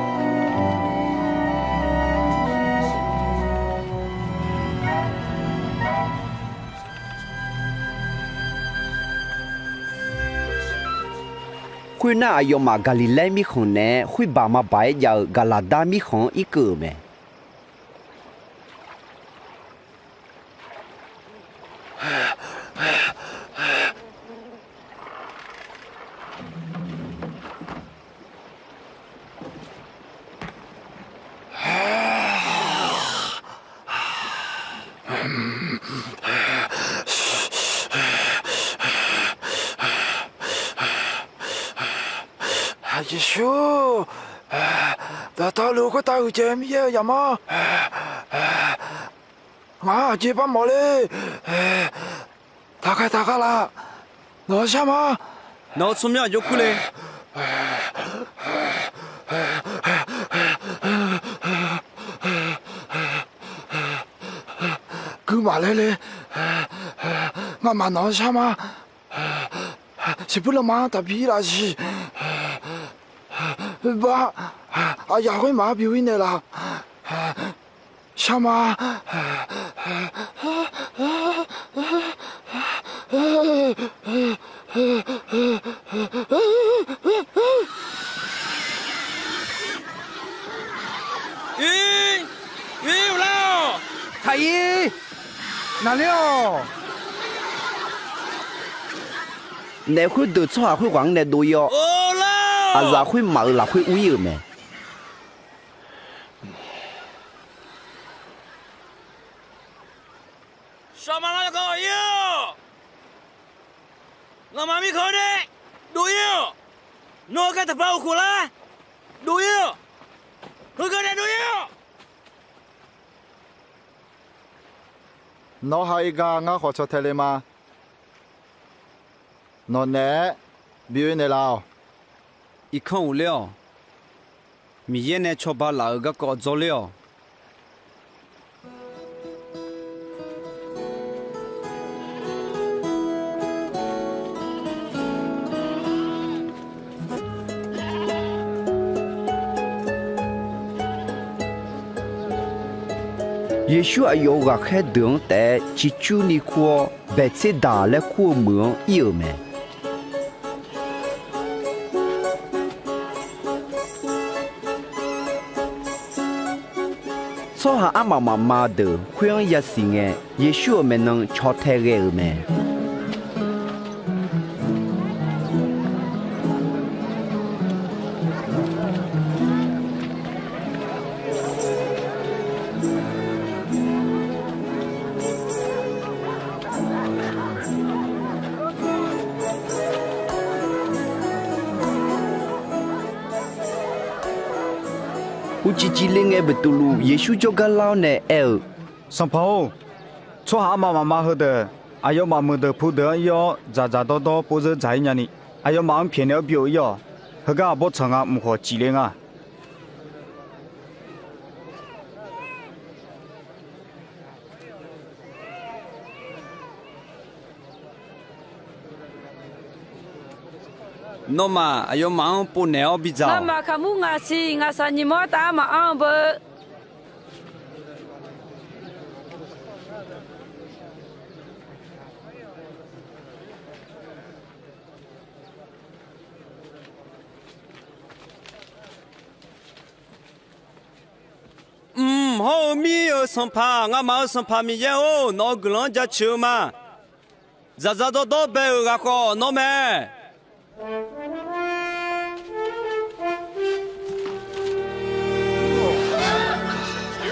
Khui na ayo ma Galilee mi khon ne, khui ba ma bai ya Galada mi khon ikö me. Giêsu, ta lưu có tao chém gì vậy mà? Ngã chỉ bắt mỏ đi. Ta cái là nó sao mà? Nó xuống nhà giúp lên. cứ mà lên ngã mà nó sao mà?是不能马他皮了是，爸，啊呀会马表演的啦，什么？有了，太医，哪里哦？ nè khui từ cho khui quảng nè đuôi yo, à giờ khui mở là khui uy mẹ. Sao mà nó có yêu? Ngài mà mi khơi đi, đuôi yêu, nó cái tập bao khổ la, đuôi yêu, khơi cái này đuôi yêu. Nó hay ga ngã khó cho thế mà. Nó nè, biểu hiện này nào. Ít không liệu, mình hiện nay cho bà lão cái có dấu liệu. Giêsu ayo ga khe đường te chỉ chu ni khuo bệ chế đà lẽ khuo mượn yêu mẹ. Cho hà ama mama de khuyên ya singe Giêsu mẹ nâng cho thế ghê mẹ. uci cilenge betulu Yesu juga lau ne el. Sampao, cho ha mama hede, ayo mama de pude yo, zadodo poze zainani, ayo mam piene bio yo, hega bo changa mho cilenga. Noma ayo mang puneo bijao. Nama kamu ngasa ni mo ta ma ambe. Ho mi ở sông pha, ngã máu sông pha mi ye ô, nó gửi ra chiều mà. Za đó bé ở gà co, nó mẹ.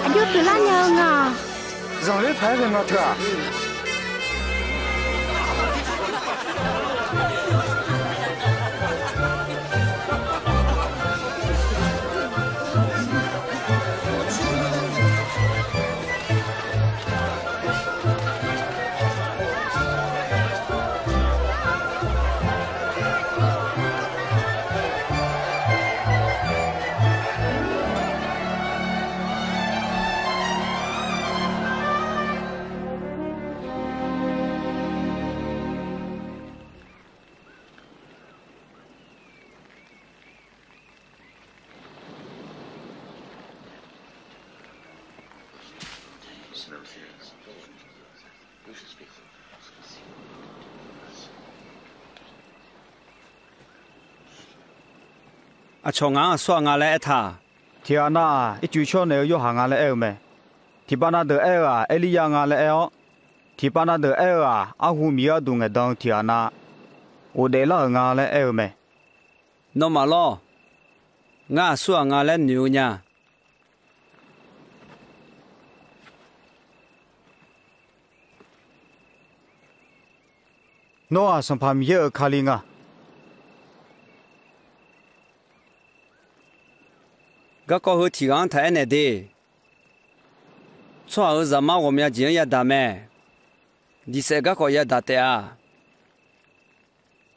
Anh yêu từ lá nhờ ngà. Rằng lấy phải về ngọt thưa. À chồng ngã xóa ngã lẽ thà. Thì anh ít chú cho nếu yêu hàng ngã lẽ mẹ. Thì bạn đã được à, Elia ngã lẽ thì bạn đã được à, hu mi ở đúng cái đông thì anh ở đây là ngã lẽ mẹ. Nó mà lo. Ngã xóa ngã lẽ nhiều nha. Nó sắm phàm ye ở khali ngã. Các cô hứa thì ăn thái này đi. Cho ở giờ mà我们要钱要打咩？你说các cô要打的啊？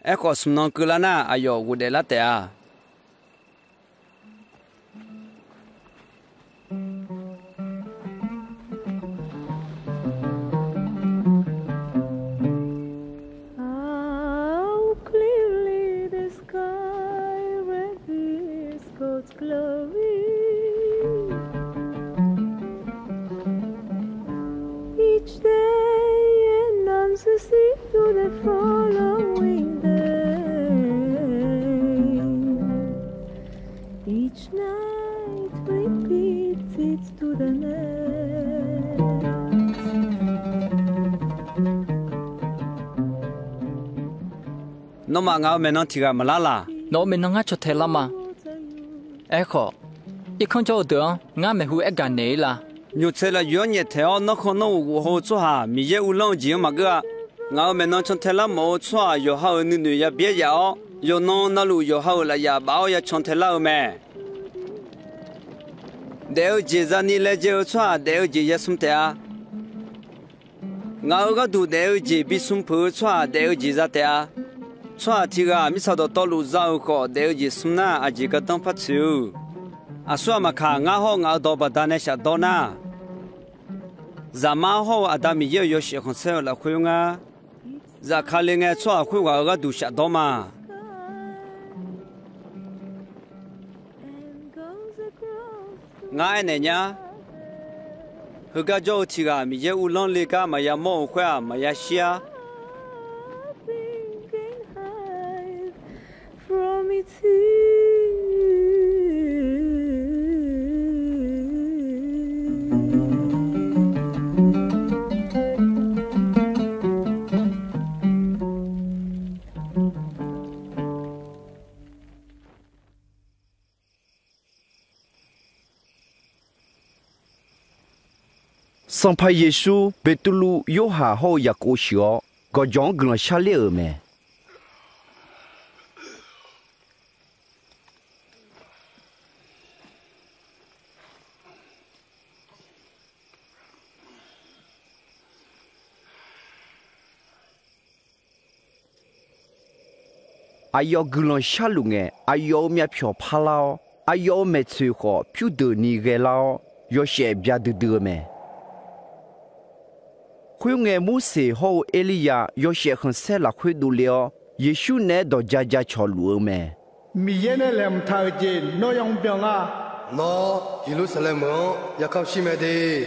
哎，我什么过了呢？哎呦，我得了的啊！nó mà ngáo mình nó thì cả mà lá nó mình nó ngắt cho thế lắm mà ấy khó ít không cho được ngã mình hụi cái này là nhiều thế là nhiều nhẹ theo nó không nó hồ cho hà mi ye u long gì mà cái ngáo mình nó cho thế lắm mà cho nhiều hao nữ nữ ya biết ya nhiều nó lu nhiều hao là ya bảo ya cho thế lắm mà đều chỉ ra ni là chỉ cho đều chỉ ya sum thế à ngáo cái đủ đều chỉ bị sum phơi cho đều chỉ ra thế à cho thì cái mi sao đó lu rau có đều chỉ sum na à chỉ cái đông phát chiu à xóa mà khá ngã ho ngã đó bắt đàn sẽ đó na, giờ mà ho à đam mi yêu sẽ không sao là khuyên ngã, giờ khá lên nghe xóa khuyên ngã cái đủ sẽ đó mà, ngã này nhá, hư cái chỗ thì cái mi yêu ulang lê cái mà ya mò khỏe mà ya xia. Sang pai Yesu betulu yo ha ho ya ko shio go jong gna shale me 阿要格朗下路哎，阿要面票怕老，阿要没最好，票得你个老，要些别得没。会眼摩西和埃利亚要些很塞拉会读了，耶稣呢到家家瞧路没。米耶呢来他见那样病啊？那耶路撒冷要靠西面的。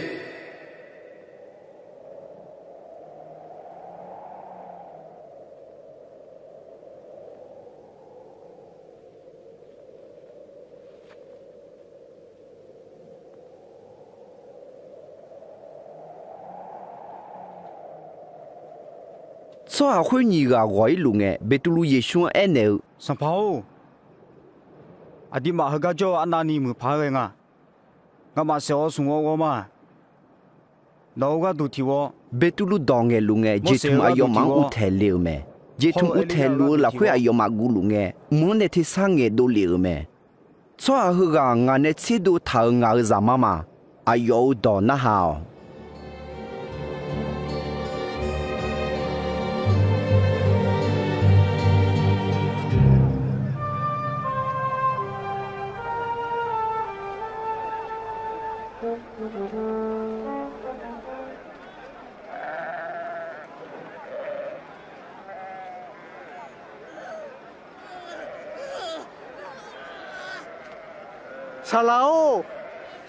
所以会你个外路哎，别读路耶稣哎呢。上跑。阿弟马和个叫阿那尼姆爬个啊，我马小送我嘛，老个都提我。别读路当个路哎，接通阿要忙乌台了没？接通乌台路啦，会阿要忙古路哎，莫呢提上个都了没？所以个俺呢吃都讨俺个啥妈妈，阿要到那好。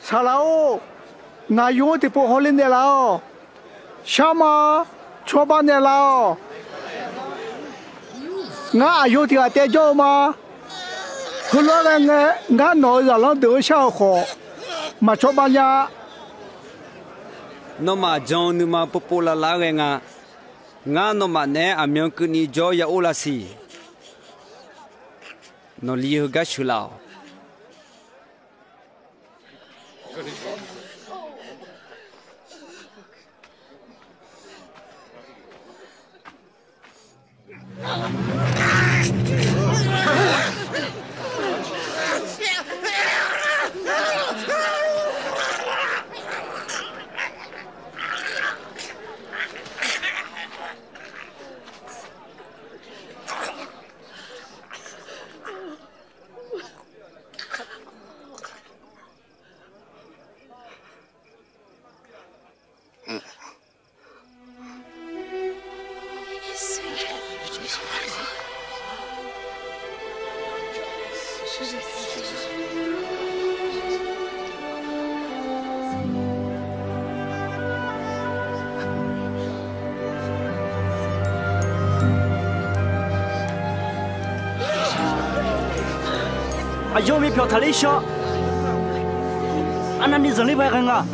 沙拉那用的不好领的了，什么错办的了？我有的带着吗？后来呢，我脑子上都想好，没错办呀。那么讲你们不拉拉个啊？我那么呢，阿苗跟你叫也乌拉西，那里有个去了。啊，要没票他来笑，啊，那你人里外人啊？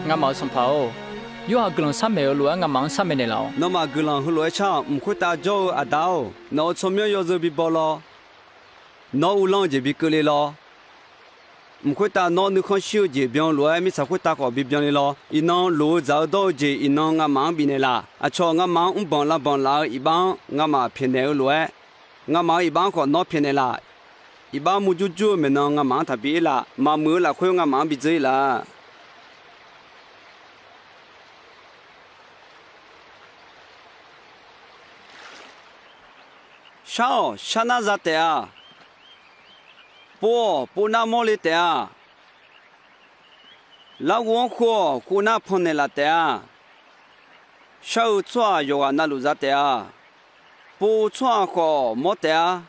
俺毛上跑，有下个人上面路，俺忙上面的了。那么个人后来唱，唔会打招阿刀，那从面要是比包了，那乌浪就比过来了，唔会打那你看小姐边路，咪才会打个比边的了，一弄路找到就一弄俺忙边的啦，啊，错俺忙唔帮啦，一帮俺妈偏的路，俺忙一帮个那偏的啦，一帮木就没弄俺忙他边啦，妈没啦，会俺忙比这啦。sao na ra te à po na mo le te à la won kho ku na phon ne la te à sao chua yo na lu ra te à po chua kho mo te à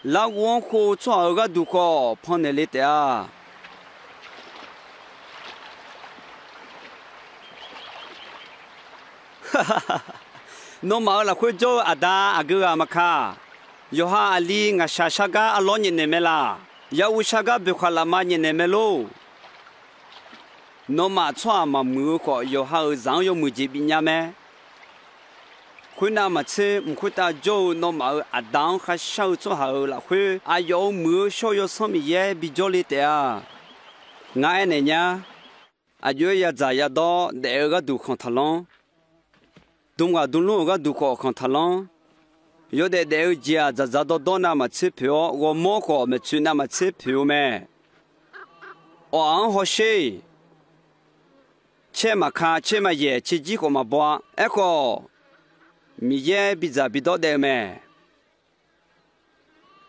la won kho chua ga du kho phon ne le te à no ma la khoi jo ada aga makha yoha ali nga shashaga alon ne mela ya ushaga be khala ma ne melo no ma chwa ma mu ko yoha zang yo mu ji bi nya me คุณน่ามาเชื่อคุณตาโจน้องมาอาดังข้าเช่าตัวหาละคุยอายอมือช่วยสมีเย่บิจลิเตียง่ายเนี่ยอายุยาใจยาดอเดี๋ยวก็ดูคนทะลงดุงว่าดุลูก็ดูคนทะลง有的有家在到那么吃票，我摸过没去那么吃票没？我安好些，切嘛看切嘛也切几个嘛包，哎个，米也比咋比到的没？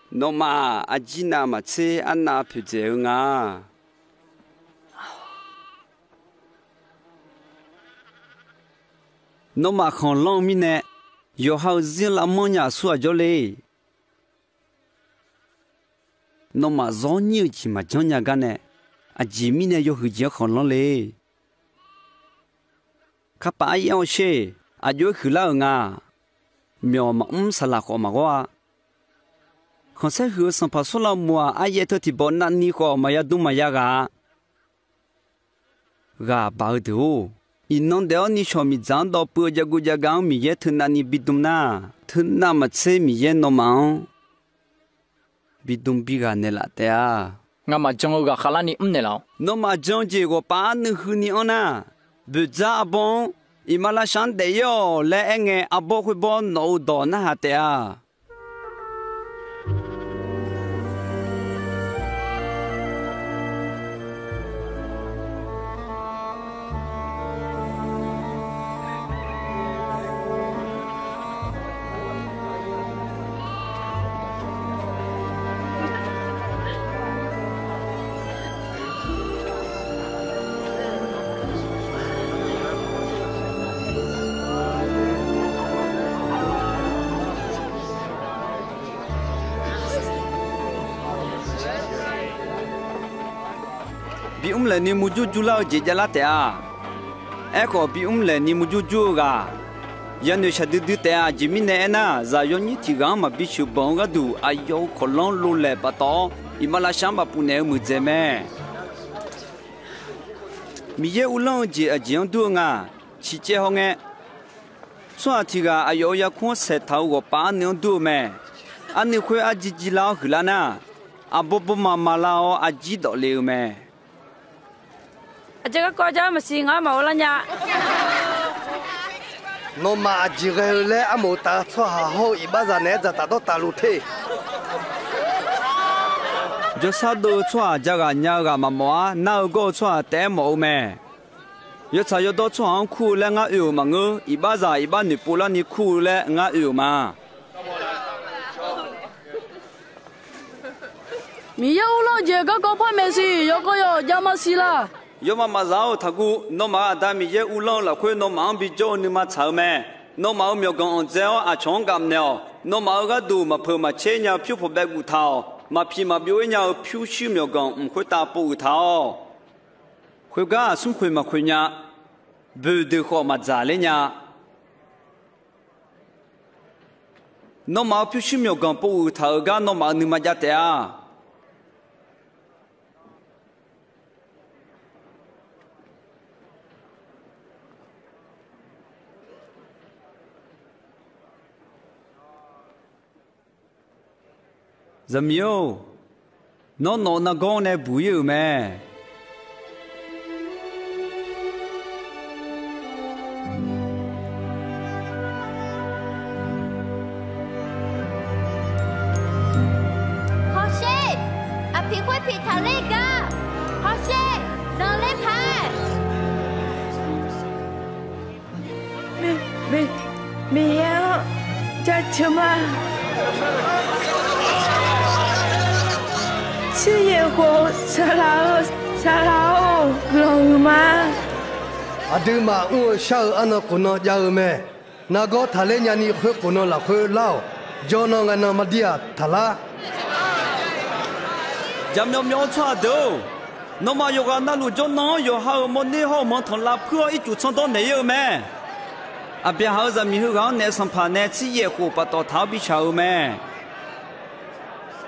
那么阿吉那么吃安那票这啊？那么看老米呢？有好人la monya suo jo le no ma zo ni chi ma jonya ga ne a ji mi ne yo hu je khon lo le ka pa yo she a jo khu la nga myo ma sala ko ma wa khon se hu san pa so la mo a ye to ti bon na ni ko ma ya du ma ya ga ba du inong deo ni shomi zang do pu ja gu ja gang mi ye thna ni bidum na thna ma che mi ye no ma bidum bi ga ne la ta nga ma jong ga khala ni ne la no ma jong je go pa nu hu ni ona bu za bon imala shan de yo le enge abo khu bo no do na ha ta bi le ni muju jula je jala ta eko bi le ni muju juga yan ne shadu du ta jimi ne na za yo ni ti ga ma bi shu bon ga du ayo kholon lo le pa to imala shamba pu ne mu je me mi ye ulong je a jing du nga chi che ho nge swa ti ga ayo ya khon se thau go pa ne du me ani khwe a ji ji la hu la na a bo bo ma ma la o a ji do le me这个国家没事，我冇了呀。我妈这个嘞，阿冇打错好，一把人呢就打到大陆去。就啥都错，这个伢个嘛么，哪个错得冇咩？有才有多错苦嘞，我有嘛我，一把人一把你不了你苦嘞，我有嘛。米有了这个高攀没事，有个有要么事了。有嘛嘛绕他姑，那嘛但米也乌浪了，会那嘛比较你嘛吵咩？那嘛没有讲这啊穷干了，那嘛个都嘛破嘛切鸟漂破白骨头，嘛皮嘛表鸟漂须没有讲，唔会打骨头，会个送会嘛会呀，不得好嘛咋了呀？那嘛漂须没有讲骨头个，那嘛你嘛家的啊？怎么样？那讲呢不有咩？好些，阿皮会皮他那个，好些，上来拍。没有，这什么？吃野火沙拉老吗？阿对嘛，我小安那可能要咩？那个他嘞伢你会可能啦会老，就那个那么点他啦。咱们苗错的，那么有个那路就能有好么你好么同拉破一组成都没有咩？啊，别好咱们有个那上爬那吃野火把到逃避桥咩？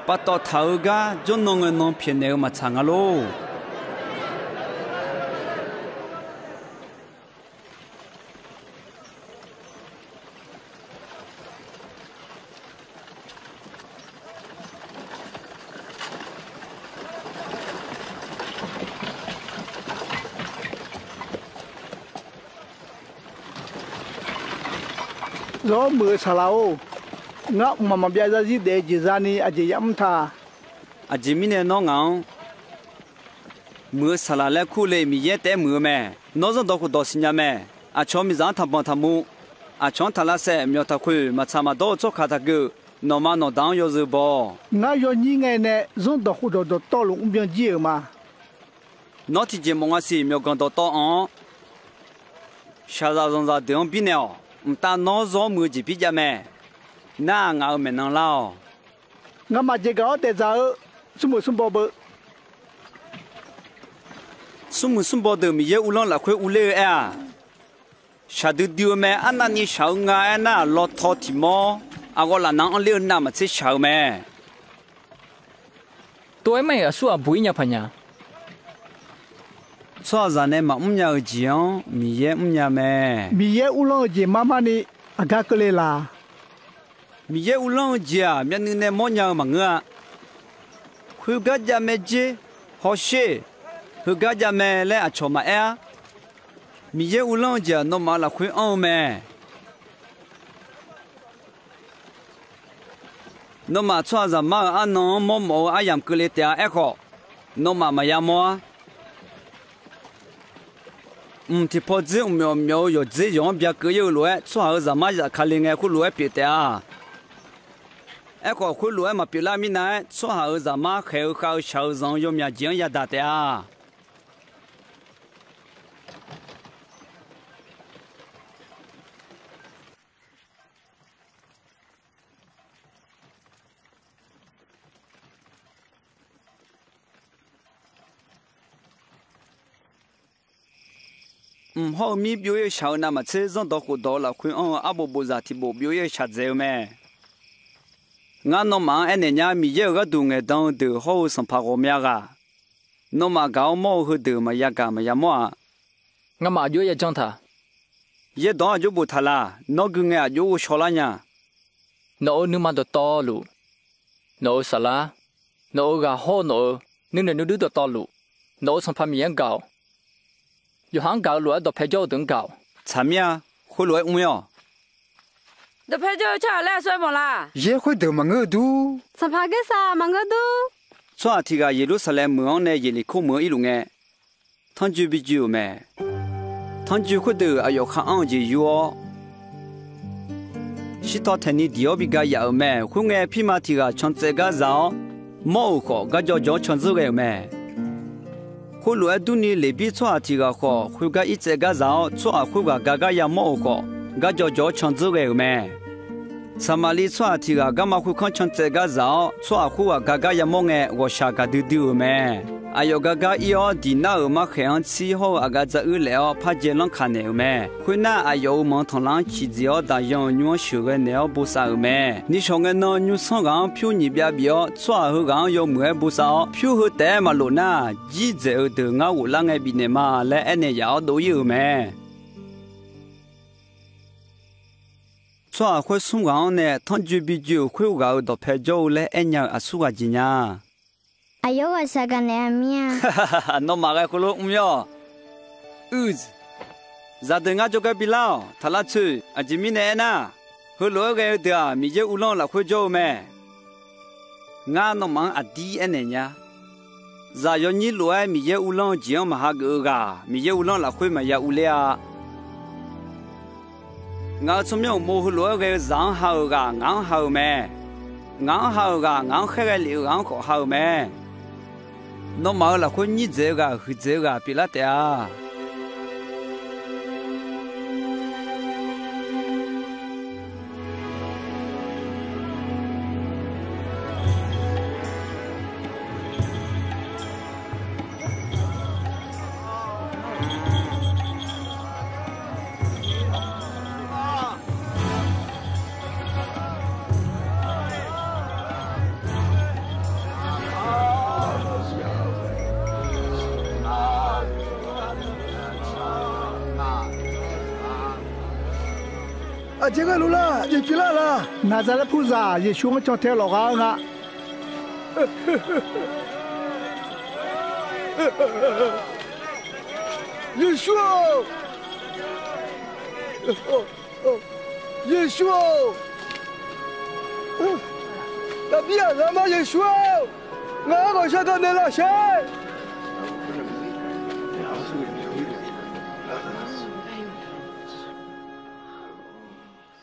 把到头个就弄偏那个嘛长啊喽。gió mưa xà lao ngã mà bây giờ gì để chỉ ra ni à chỉ dám tha à chỉ mình nó ngáo mưa xà la lẽ khu lệ mi ye té mưa mẹ nó rất đau khu đau xin nhà mẹ à cho mi dán tham tham mu à chọn thà la sẽ miêu thà khu mà tham mà đau cho khát thà cứ nó mà nó đang yêu gì bỏ ngã yêu như ngày nè giống đau khu đau to luôn biến gì mà nó thì chỉ mong gì miêu gần to on sao ra giống ra đường bên nào ta nó gió mưa chỉ biết mẹ na ngáo mẹ năng lao ngã mà chỉ có để ra sum bò bự sum bò được mi ye ulang là khơi ule à sao được điều mẹ anh anh đi sao ngài na lo thọ thì mò à gọi là năng liêu na mà chỉ sao mẹ tôi mày ở xua bụi nhà phải nhà xóa ra này mà nhà ở giang mi ye mẹ mi ye ulang gì mama ni agak kele la mi ye ulang già miễn nên em muốn nhà mà ngựa khơi gắt già mẹ gì họ xe khơi gắt già mẹ lại à cho mà e mi ye ulang già nó mà là khơi ông mẹ nó mà xóa ra mà anh nó mò ai làm cái lệ à khó nó mà ya mò thì phật giáo miêu有这样别个有路，做好什么也看另外个路别的啊。哎，个个路嘛别拉米呢，做好什么好小人有面经也大的啊。后面表演小那么车上到好多了，会阿不咋提不表演下子咩？俺那忙一年呀，米有个东个当都好生怕我咩个，那么搞毛和都嘛也干嘛也么？俺嘛就也讲他，也当就不他啦，那个俺就说了呢。那你嘛都到路，那啥啦？那个好那，你都到路，那生怕面搞。有行搞落到拍照等搞，怎么样？会落没有？到拍照吃来算么啦？也会得嘛我都。啥怕个啥嘛我都。昨天个耶路撒冷门呢，夜里口门一路哎，他就比较咩，他就会得哎呦看安就有。是到天你第二比个有咩？会哎皮马提个穿这个绕，毛个个叫穿这个咩？会落度你里边做提个好，会个一这个绕做会个个也毛个，个叫穿这个咩？什么里做提个干嘛会看穿这个绕做会个也毛哎，我下个丢咩？哎呦个以后地那嘛很气候啊个这了，怕见人看呢咩？会那哎呦忙同人起只要大样女学个呢不少咩？你说个那女生讲票你别做后讲有没不少，票后带嘛路那，一直的我无啷个比呢嘛，来安尼要都有咩？做会送讲呢，他就比较会搞到拍照来安样啊苏个几呀？哎呦，我啥个呢面？哈哈哈，那马个可乐没za denga juga bilau, thala chu, ajimi ne na, hulo ga dia, mi je ulong la khu jo me. Nga no mang adi ene nya. Za yo ni lo mi je ulong jiang ma ha ga, mi je ulong la khu ma ya ulea. Nga chumyo mo hulo ga zang hao ga, ngang hao me. Ngang hao ga, ngang khe ga liu ngang ko hao me. No ma la khu ni je ga, hu je ga pila ta.这个路啦，也去了啦。那咱的菩萨也学我叫天老高啊。耶稣，耶稣，但比俺妈耶稣，俺好像到那了谁？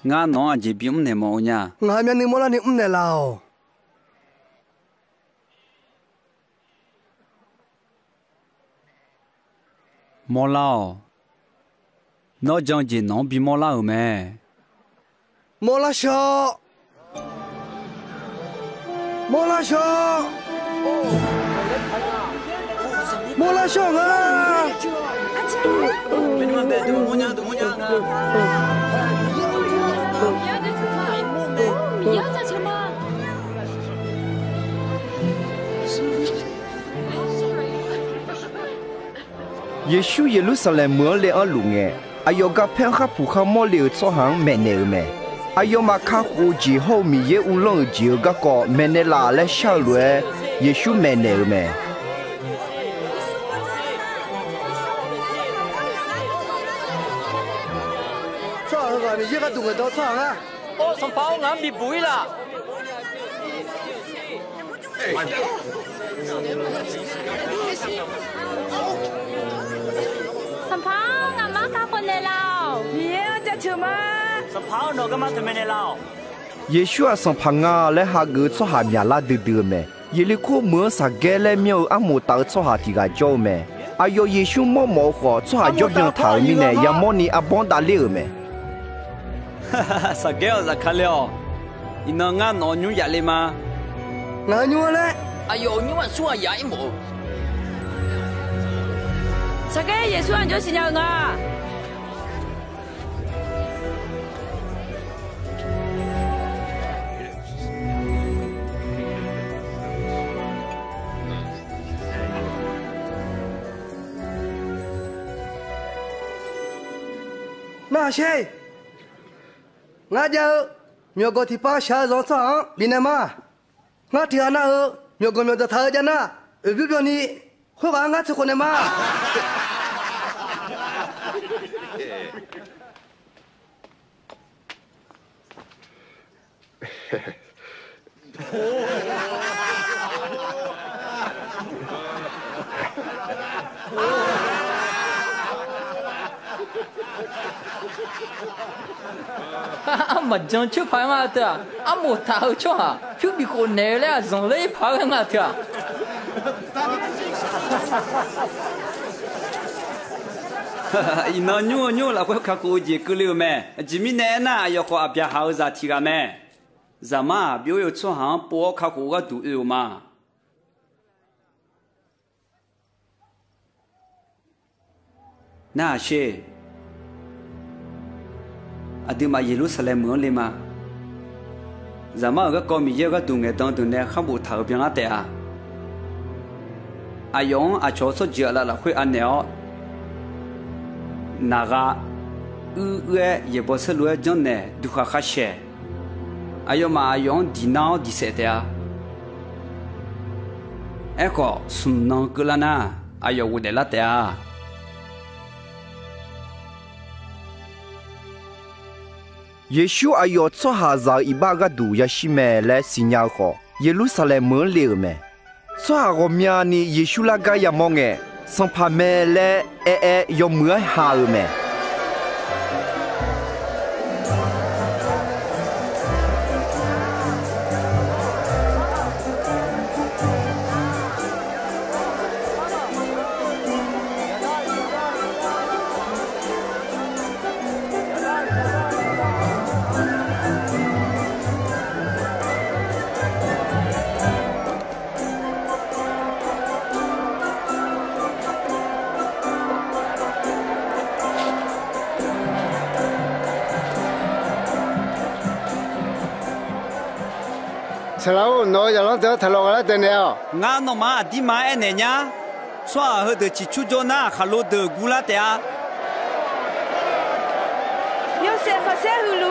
俺侬啊，这边没毛呢。俺们你莫了你没了。毛老，那将军侬比毛老没？毛老小，毛老小，毛老小啊！没你们别动，我娘啊！耶稣耶路撒冷门来路哎，哎哟个偏哈普哈莫流做行没呢没，哎哟嘛卡胡之后米耶乌龙就个个没呢啦来小路耶稣没呢没。错个你一个动个到错啊！哦，上跑俺比不会啦。สัมพังอามาข้าคนในเรามีเอจะชื่อมาสัมพังนกมาถึงในเรา耶稣啊，上旁啊，来下个做下面拉得没？耶里库莫啥个来苗阿木到做下地个叫没？哎哟，耶稣莫好做下药样头面呢，也莫你阿帮打了没？哈哈哈，啥个啥看了？你那俺老牛压力吗？俺牛嘞？哎呦，你玩说呀一毛。啥个耶稣就是鸟啊！那谁？俺家苗个提把下上场，你那嘛？俺提俺那苗个苗子他家那，比如你会玩俺吃过的嘛？阿么讲就拍嘛的，阿莫他好讲啊，就比国内了，从来拍嘛的。伊那牛了，我看过几个了没？今明年呢要花别好啥提个没？咱嘛别有出行不看过个都有嘛。那些。ada ma Yerusalem le ma zama ga ko mi ye ga dung e dang dung ne kha bu thau byang a te a ayong a cho so je la la khoi an ne o na ga u e ye bo se lu e jon ne du kha kha she ayong ma ayong di na di se te a e ko sum nang ku la na ayo u de la te a耶稣哎哟，做下在一百个度也是没来新娘好，耶路撒冷门了没？做下个面呢，耶稣那个也忙哎，上怕没来要没下没？吃了侬要让这吃了了等了。俺侬嘛地嘛爱呢呀，耍后头去出着那哈罗德古拉的啊。有谁和谁葫芦？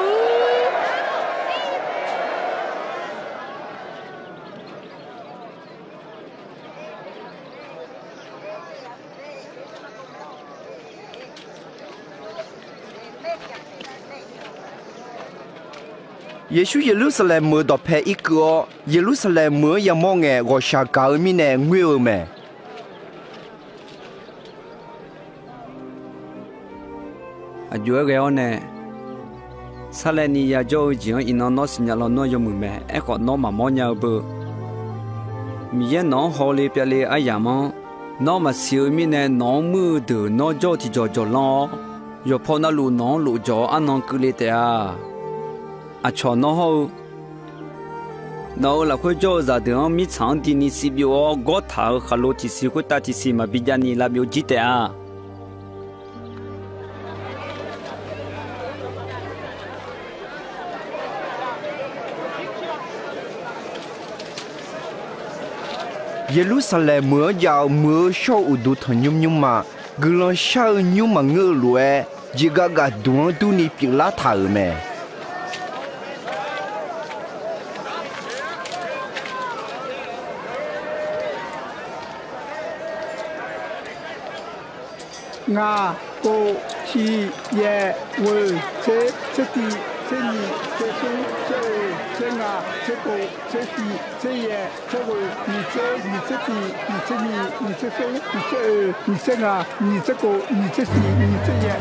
耶稣耶路撒冷么到拍一个，耶路撒冷么也么个我下高米呢没有咩？啊，有个呢，萨勒尼亚就讲伊那是伢老那有么咩？一个那嘛么伢不？米也那好哩别哩哎呀么？那么小米呢？那么的那叫提叫啷？要跑那路那路叫安那个哩的啊？啊，瞧那好。那了会叫啥的？米长的你是比我高头哈罗提是会打提是嘛？比家你那边记得啊？耶路撒冷么要么小乌都团nhum嘛，个人小nhum嘛我来，一个个多都你平拉头咩？nga cô chi ye wơ chế chế ti chế nhị chế số chế chế nga chế cô chế ti chế ye chế wơ nhị chế ti nhị chế nhị nhị chế số nhị chế nga nhị chế cô nhị chế ti nhị chế ye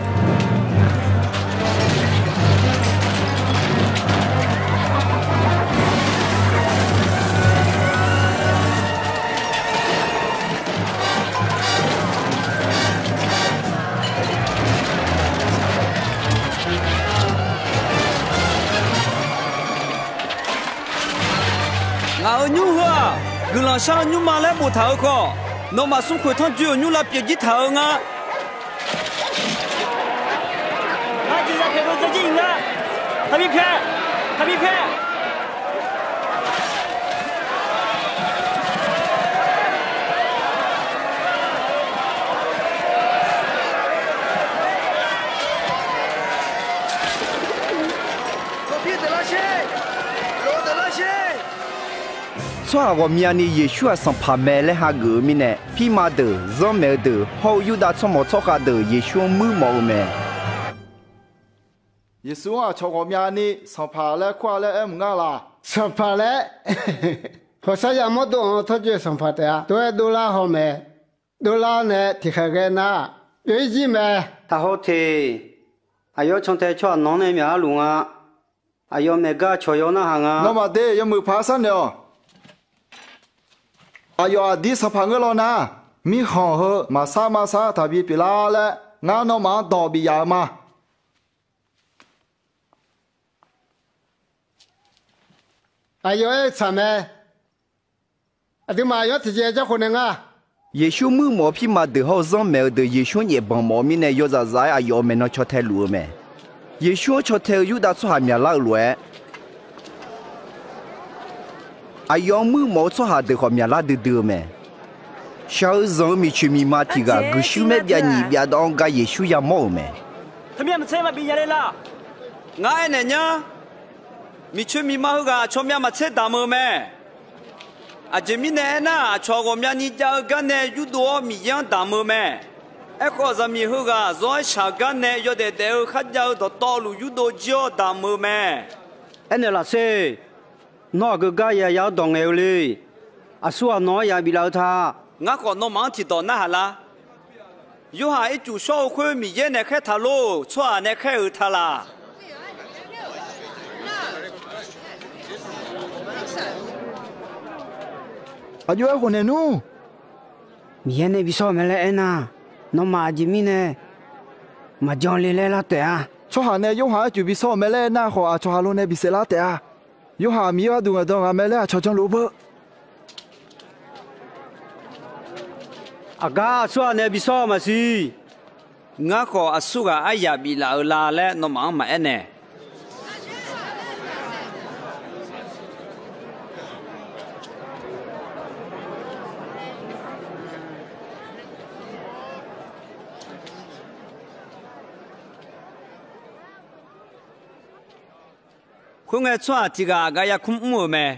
ở nhu hoa, người làm sao nhu mà lấy bộ thảo khó, nó mà xuống khỏi thằng chưa nhu là việc gì thảo ngã. Hai chị ra cái đồ chơi gì ngã, thằng bị phê, thằng bị phê. Soa我明年耶稣上拍卖了下个米呢，皮马的、肉麦的，好有的从么做下的耶稣木毛咩？耶稣啊，从我明年上拍了快了唔啱啦，上拍了，好像也冇多，他就上拍的啊，多啦好没？多啦呢，提下个那有意思没？他好听，还要从台车弄那面路啊，还要那个车要那行啊。那么的有冇爬山了？哎呀，第十盘个了呢，米好喝，马萨，他比拉了，俺那嘛倒比亚嘛。哎呦，惨没？啊，对嘛，要直接叫可能啊。耶稣木毛皮马的好肉麦的，耶稣也帮毛米呢，要咋子啊？要没那车太路没？耶稣车太有的出下面拉路哎。ai yang mu mo cho ha de ho mya la de me shao zo mi chu mi ma ti ga gu shu me bya ni bya dong ga ye shu ya mo me他们也没车嘛，比人啦。俺呢呀，mi chu mi ma ga cho mya ma che da mo me a je mi ne na cho go mya ni ja ga ne yu do mi yang da mo me e ko za mi hu ga zo sha ga ne yo de de kha ja do to lu yu do jo da mo me ene la se nó cái gái ya đồng nghèo đi, à xua nó ya bị lao tha, ngã còn nó mang thịt đòn na hà la, yêu hà ít chủ sau khuya mi yên này khai thà lô, xua này khai ở thà la. À yêu ai còn nè nu, mi yên này bị sao mà lại na, nó mà gì mi nè, mà John lê la tệ à, cho hà nè yêu hà chủ bị sao mà lại na họ cho hà lô nè bị xe la tệ à. Yo ha mi wa du dong ame le cho chong lu bo aga so ne bi so ma si nga ko asu ga aya bi la le no ma ma ene khu nghe chua thì ga ya khum mu me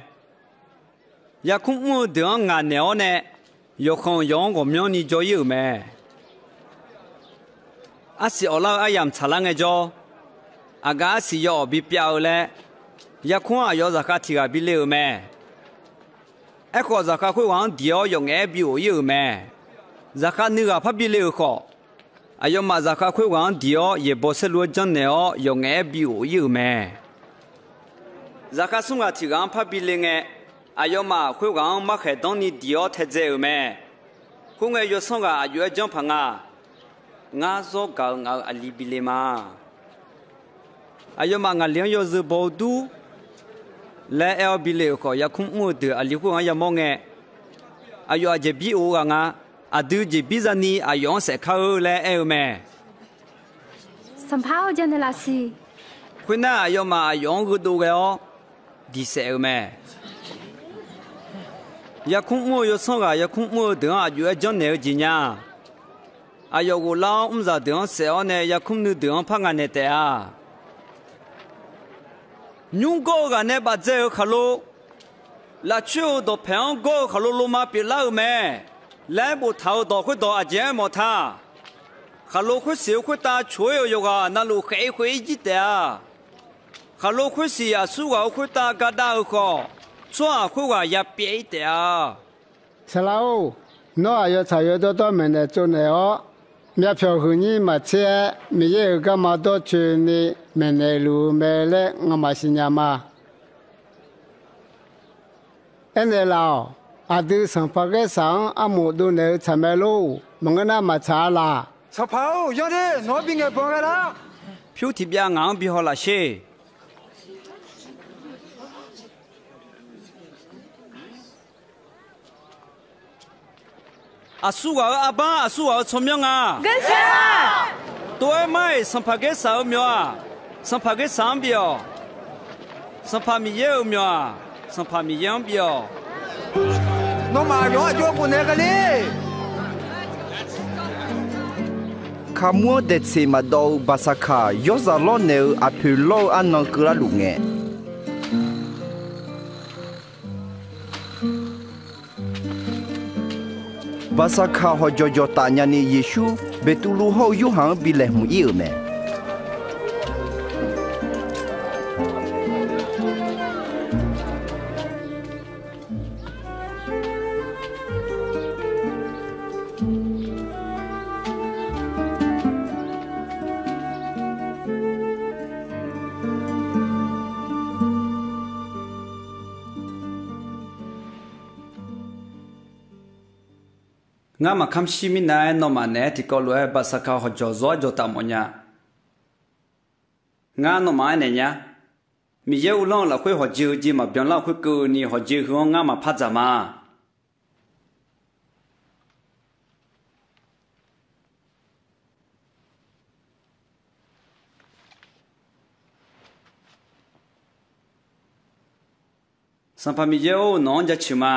ya khum mu de nga ne o ne yo khong yong go myo ni jo yu me a si o la ayam chala nge jo aga si yo bi piao le 也看啊要zaka提个比了没？哎个zaka会往掉用哎比我有没？zaka那个怕比了好，哎要嘛zaka会往掉也不是罗真的哦，用哎比我有没？zaka送个提个怕比了哎，哎要嘛会往马海当你掉太在没？后个要送个要讲朋啊，我说搞我阿里比了嘛。哎呀妈，我两要是包度，来要比了个也空么的，啊，里头我也忙哎，哎呀，这比我啊，啊，都这比着你，啊，用谁靠来哎没？什么叫你老师？会那哎呀妈，用个多个哦，第三没？也空么要上个，也空么的啊，就要讲那个几年，哎呀，我老唔知道谁呢，也空你的怕俺那的啊。nhung go ga ne ba ze khalo la chu do phang go khalo lo ma pi la me la bo thao do khu do a je mo tha khalo khu siu khu ta chu yo ga na lu khai khu ji ta khalo khu si ya su ga khu ta ga da ko chua khu ga ya pi ta Salau no ayo chayo do do men de chu ne o mya phyo hu ni ma che mi ye ga ma do chu ni men ne lu me le nga ma sin ya ma ene lao adu sang pa ge sang amu du ne cha me lu mong na ma cha la sa phao yo de no bi nge bo ga la phiu thi bia ngang bi ho la she asu wa aba asu wa chom myang a跟前啊对mai sang pa ge sa myo a sang pa ge sang bio sang pa mi ye myo a sang pa mi yang bio no ma yo a jo ku ne ga le Kamu de se ma do basaka yo za lo ne a pu lo an no kra lu nge Basaka ho jojo tanya ni Yesu betulu ho yu hang bileh mu ye me nga ma kham shi mi na no ma ne ti ko lo e ba sa ka ho jo zo jo ta mo nya nga no ma ne nya mi ye u long la khwe ho ji ji ma byon la khwe ku ni ho ji ho nga ma pha za ma san pa mi ye o non ja chi ma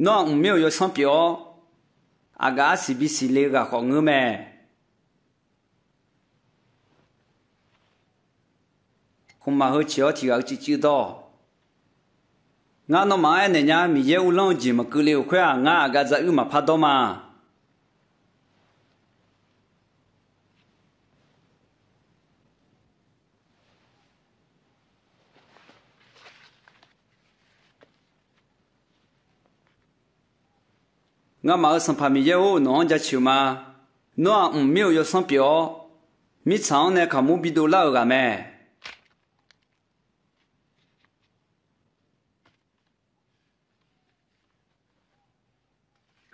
no un myo yo san pyo aga si bi si le ga ho ngu me khum ma ho chi o ti ga chi chi do nga no ma ne nya mi ye u long ji ma ku le khwa nga aga za u ma pha do ma nga ma san pa mi ye o no ja chi ma no un myo yo san pyo mi chang ne ka mu bi do la ga me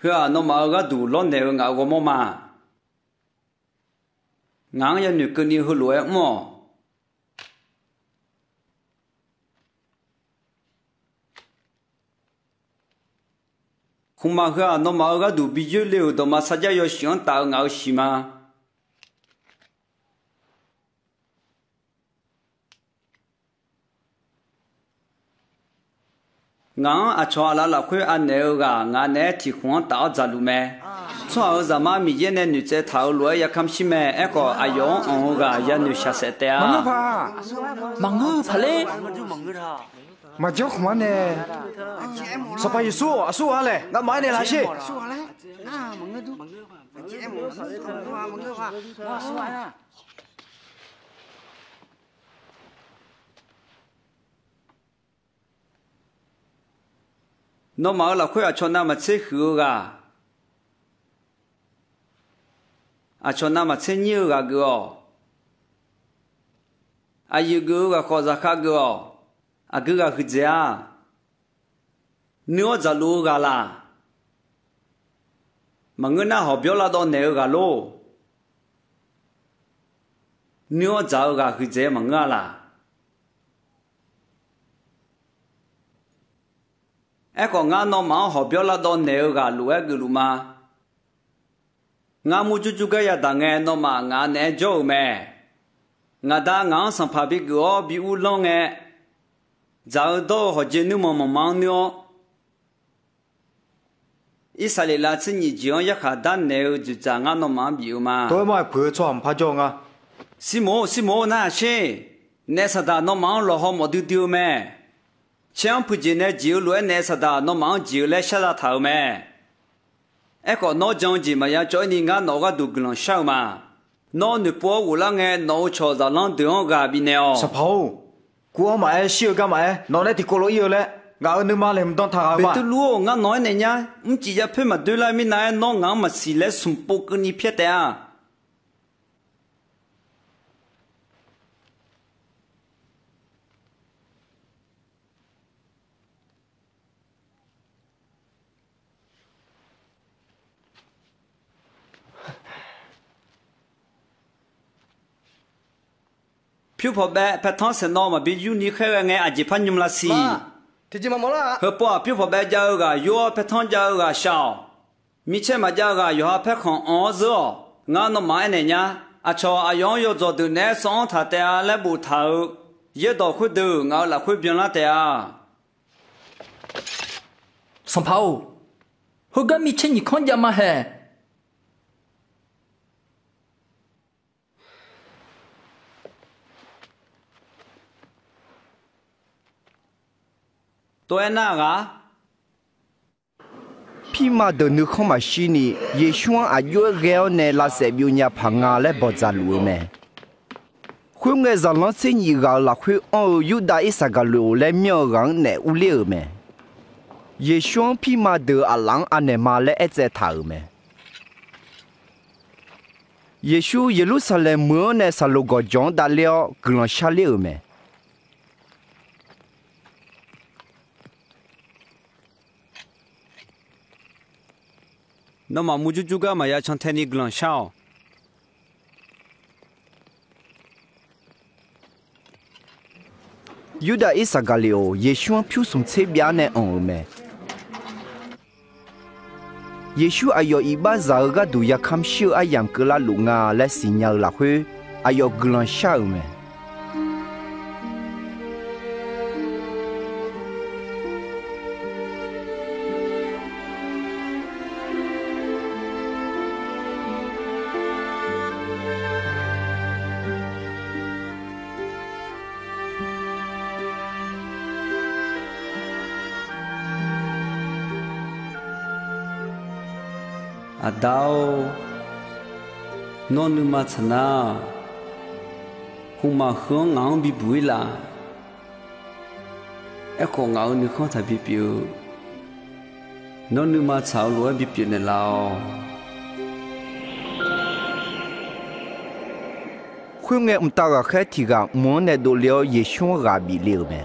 hua no ma ga du lo ne nga go mo ma ngang ya nu ku ni hu lo e mo khuma ga no ma ga du bi ju le do ma sa ja yo xian ta nga shi ma nga a chwa la la khwe an ne ga nga ne ti khon ta za lu me chwa za ma mi ye ne nu che tha lo ya kham shi me e ko a yo on ga ya nu sha se te a ma ngu pha le ma jo khma ne sa pa yesu asu a le nga mai ne la shi nó mà là khối cho nam mà chế khử gà cho nam mà chế nhiều gà gỡ yêu gỡ gà khó ra khác gỡ gỡ gà khử giá nếu giả lú gà là mà người nào họ biểu là đó nếu gà lô nếu giả gà khử giá mà ngã là còn ngã nó mà họ biểu là đó nếu gà lú gửi lú mà ngã mua chú cái ya đang nghe nó mà ngã nè chỗ mẹ ngã đã ngã sang phá bị gỡ bị u long nghe giờ đó họ chỉ nếu mà mang nữa Israel là chỉ nhị chiang ya khá đan nếu chú cha ngã nó mà bị mà tôi mà phải chọn phá cho ngã Simo na she nè sao đã nó mang lo họ một điều mẹ chẳng phụ chỉ nè chiều lúa nè sao đã nó mang chiều lại sao đã thảo mẹ còn nó chẳng chỉ mà ya cho nên ngã nó cái đủ gần sao mà nó nửa bộ u lang nghe nó cho ra lang đường gà bị nèo sao phao cua mà siêu cái mà nó này thì cô lỗi yêu lẽ gà nửa mà làm đông thà mà bên lúa ngã nói này nhá chỉ là phải mà đối lại mình này nó ngã mà xí lẽ sum bộ cái ní phía đấy phiếu phổ bé phải thắng sẽ nó mà bị uni khai nghe chỉ phán nhung là gì thì chỉ mà mỏ là hợp bỏ phiếu phổ bé giao gà yo phải thắng giao gà sao mi chơi mà giao gà yo phải không ở giữa ngã nó mãi này nhá cho yong yo cho từ nè sống thà tè lại bù thầu giờ đó khuyết từ ngã là khuyết biến là tè song phao hôm qua mi chơi nhị con nhà mà hè tôi na gà khi mà được nước không mà xí ni Giêsu ở dưới gheo này là sẽ biểu nhà phẳng ngà lại bỏ ra lúa mẹ khuyên nghe rằng nó sẽ nhị gà là khuyên Juda isa gà lúa lại miêu gắng này u liu mẹ Giêsu khi mà được ở lăng anh này mà lại sẽ thảo mẹ Giêsu Jerusalem mưa này sa lô gò John đã liao gần xa liu mẹ nó mà mua chú cái mà ya chọn thế này gần sao Juda Isagalio Giêsu phiêu sum chế bia này ông mẹ Giêsu ayo iba giờ ga du ya kham siêu ayam cơ la lũ ngà lại xin nhau là huy ayo gần sao mẹ đau nó nương mà chả na không mà hướng ngang bị bụi là còn ngang nương không thể bị biểu nó nương mà chảo lúa bị biểu này lao khuyên nghe ta gà khai thì gà muốn này đồ liao Giêsu gà bị liều mẹ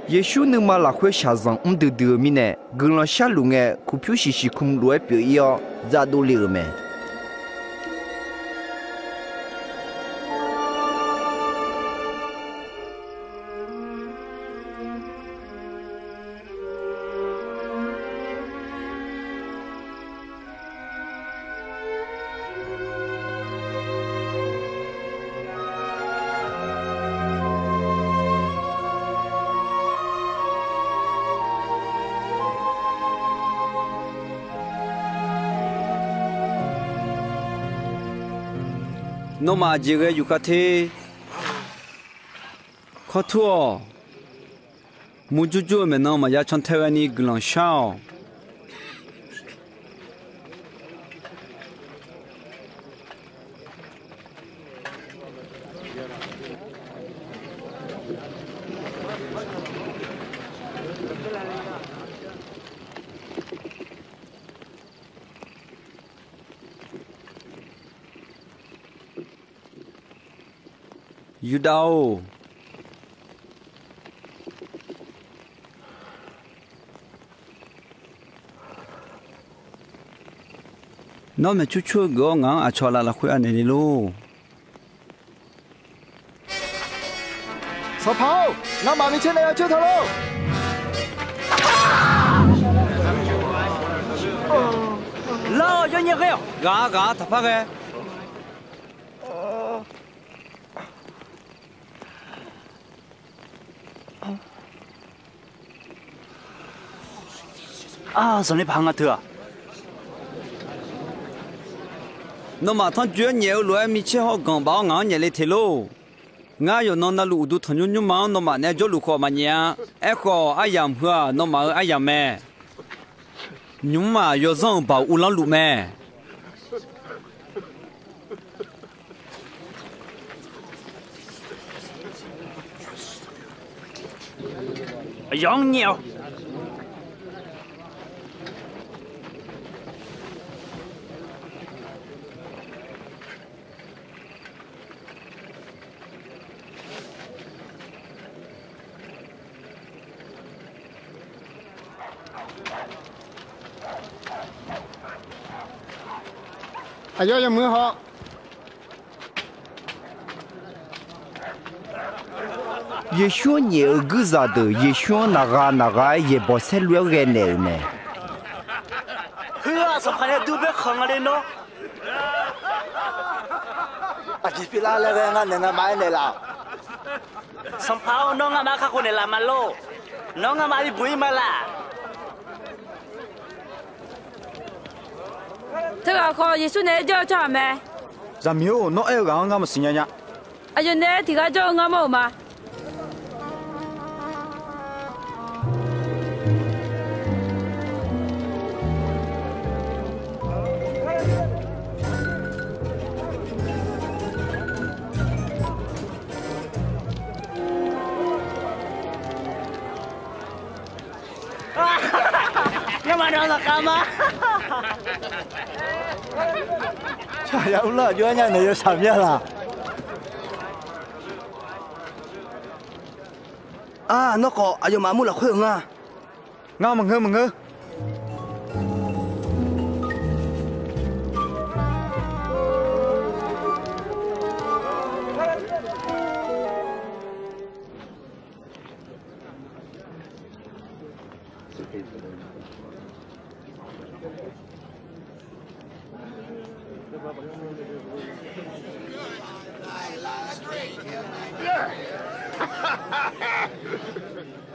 Giêsu nương mà là khuyên xa rằng từ từ mi nè gần là xa lũ nghe cụ phiếu xì không lúa biểu yêu ra đồ liều mẹ nó mà chỉ cái dục thế khó thua muốn chú mình nó mà ya chọn theo anh đi gần sao 遇到。nó mà chú chúa gõ ngang à cho là khuya này đi luôn. Sao pháo, ngang mà mình trên này chưa thở đâu. Lo cho nhiều cái gà thập phát cái. giờ này phang à thưa. nó mà thằng chúa nhiều loại mi chơi họ gần bảo ngang nhà lấy thế lô. ngã yo nó lũ đủ thằng nhung mà nó mà nè cho lũ khó mà nhá. Echo ai yam hua nó mà ai yam mẹ. nhung mà yo zong bảo u lăng lũ mẹ. Giống nhiều. Ayo yang mưa họ. Yeshua nhiều gư ra từ Yeshua naga ye bỏ xe lúa ghe nè nè. Hứa sao phải tu biết không ở nó? chỉ biết là cái ngan này mai này là. Sao phao nó ngã mà khắc này là mà lô, nó ngã mà đi bụi mà là. Thế là khó Giêsu này cho mẹ. Giờ miêu nó eo gắng ngắm sinh nhá. Ayo này thì cái cho ngắm mà. Nhưng mà nó là cam á. Trời ơi, lỡ cho anh này cho sầm nhá là. À, nó có, ayo mà mua là khuyên à. Ngao mừng ngơ.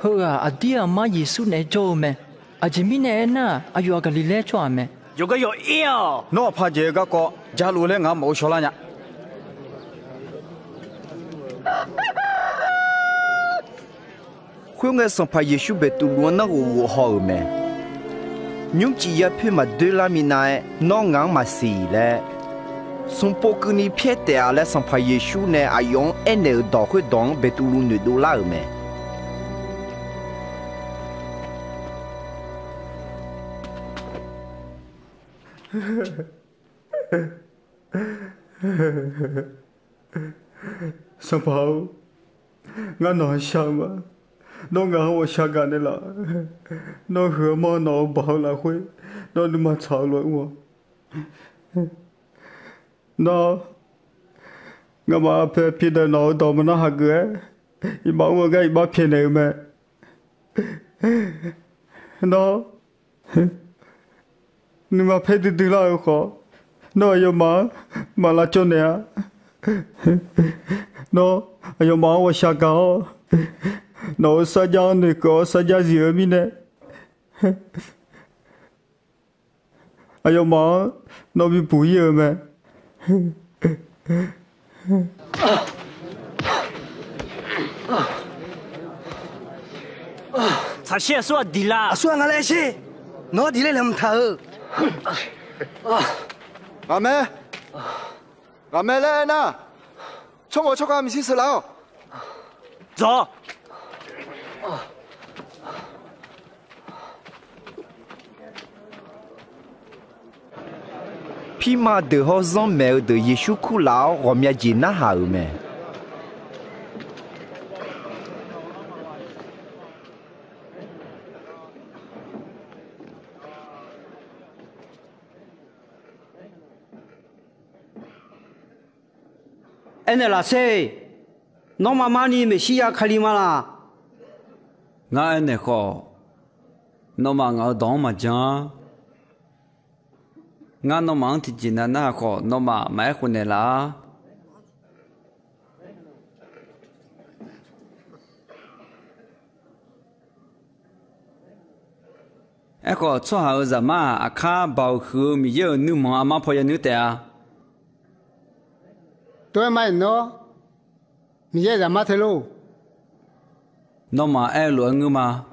hơ à dia mà Giêsu này cho mẹ à chỉ mi này na ayo Galilee cho mẹ yo cái yo yêu nó phá chế cái có giá lúa lên ngắm mẫu số là nhá khuyên nghe xong phải Yeshua bị tụ luôn nó u họ mẹ nhưng chỉ ya phê mà đưa la mi này nó ngang mà xì lệ xong bộ cứ ni phê tè lệ xong phải Yeshua này ayong anh ở đó khuyên đón bị tụ luôn nửa đô la mẹ Sao bảo ngã nói sao mà nó ngã vào sao cả này là nó hứa mà nó bảo là khuê nó đừng mà吵了我nó ngã mà phải biết được nó đó mà nó hạt cái ý bảo mà cái bảo phiền này mà nó nhưng mà phải từ từ lại khó nó ở mà là chỗ này nó ở mà ở xa cao nó xa giao này có xa giao gì ở bên này ở mà nó bị bụi ở mà sao xe số đi là số ngã lại xe nó đi lại làm thở à mẹ lên nè cho tôi cho cái mình xin lỗi走Phi mà từ họ dòng mẹ từ Giêsu khu lão gồm nhà gì na hảo mẹ 安尼啦噻，侬妈妈你没西亚卡里嘛啦？我安尼好，侬妈我当嘛讲，我侬忙提起那好，侬妈买回来啦。哎个做好什么？阿卡保护米有女忙阿妈婆也女的啊。对嘛喏，米也什么的喽？侬妈爱乱个吗？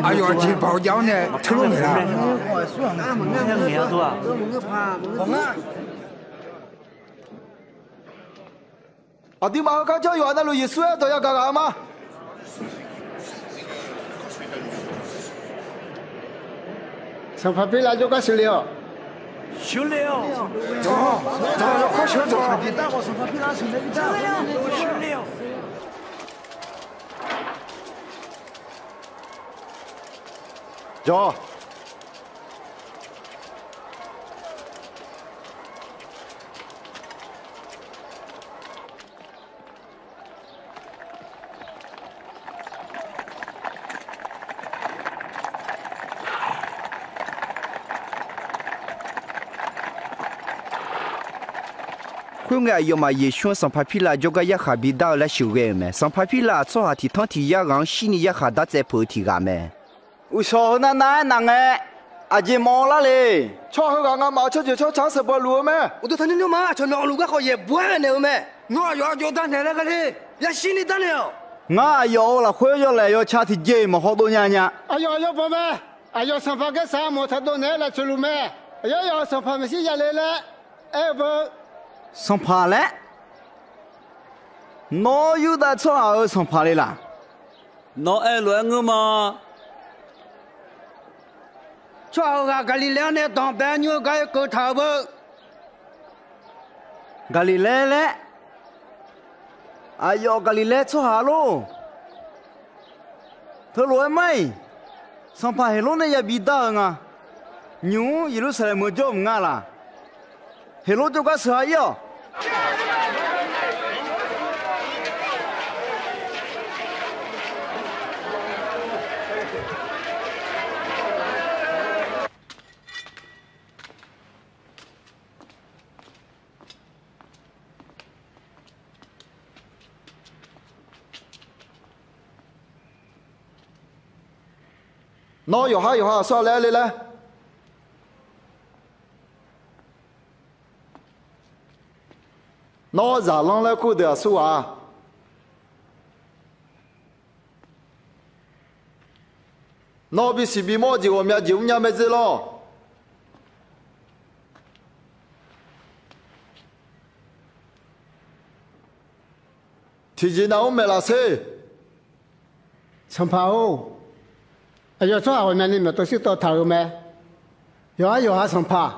哎呦，这包饺呢，吃了没啦？阿弟妈刚叫有那路也说都要干干嘛？上旁边来就个修了。修了。走，快修走。走。Kung ay ma yeshun san papila joga ya khabida la shuge me san papila so ha ti thon ti ya gang shini ya khada che pho ti ga me u so na na na nge a ji mo la le cho ho ga ma cho cho cha se bo lu me u to than nyu ma cho no lu ga kho ye bwa ne me no yo jo dan ne la ga le ya shini dan le nga yo la khwe yo le yo cha ti je mo ho do nya nya ayo bo me ayo san pa ke sa mo tha do ne la chulu me ayo san pa me si ya le le e bo san pa le no yu da cho a san pa le la no ai luan nga ma cho ga Galileo ne dong ba nyu ga ko tha bo Galileo le ayo Galileo cho ha lo thơ lối mai san pa hello ne ya bi da nga nyu Jerusalem mo jo nga la hello jo ga sa yo nó有哈说来来来nó giả long来过的说啊nó bị sĩ bị mua gì我们就nhà没子咯提前哪我没拉车长跑ayo cho a me ni me to si to tha me yo ha sang pa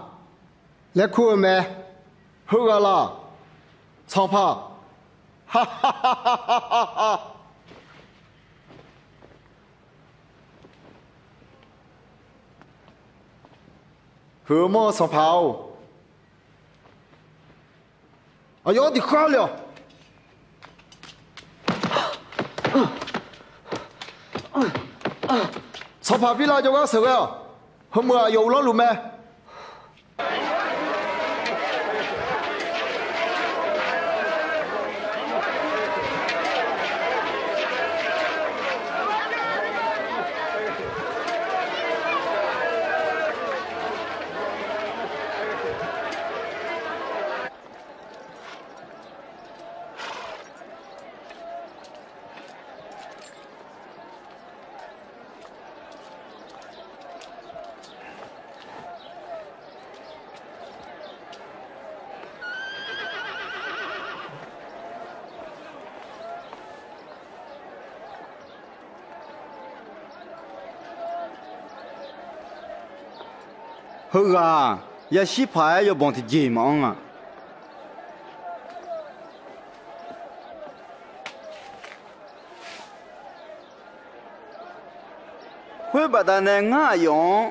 le khu me hu ga la sang pa ha ha ha ha ha ha hu mo sang pa ayo di kwa le sao phải biết là cho các sự à hôm mưa dầu lắm luôn mẹ hư à ya ship phải yo bon thì gì mà ông à huế bà ta này ngã yong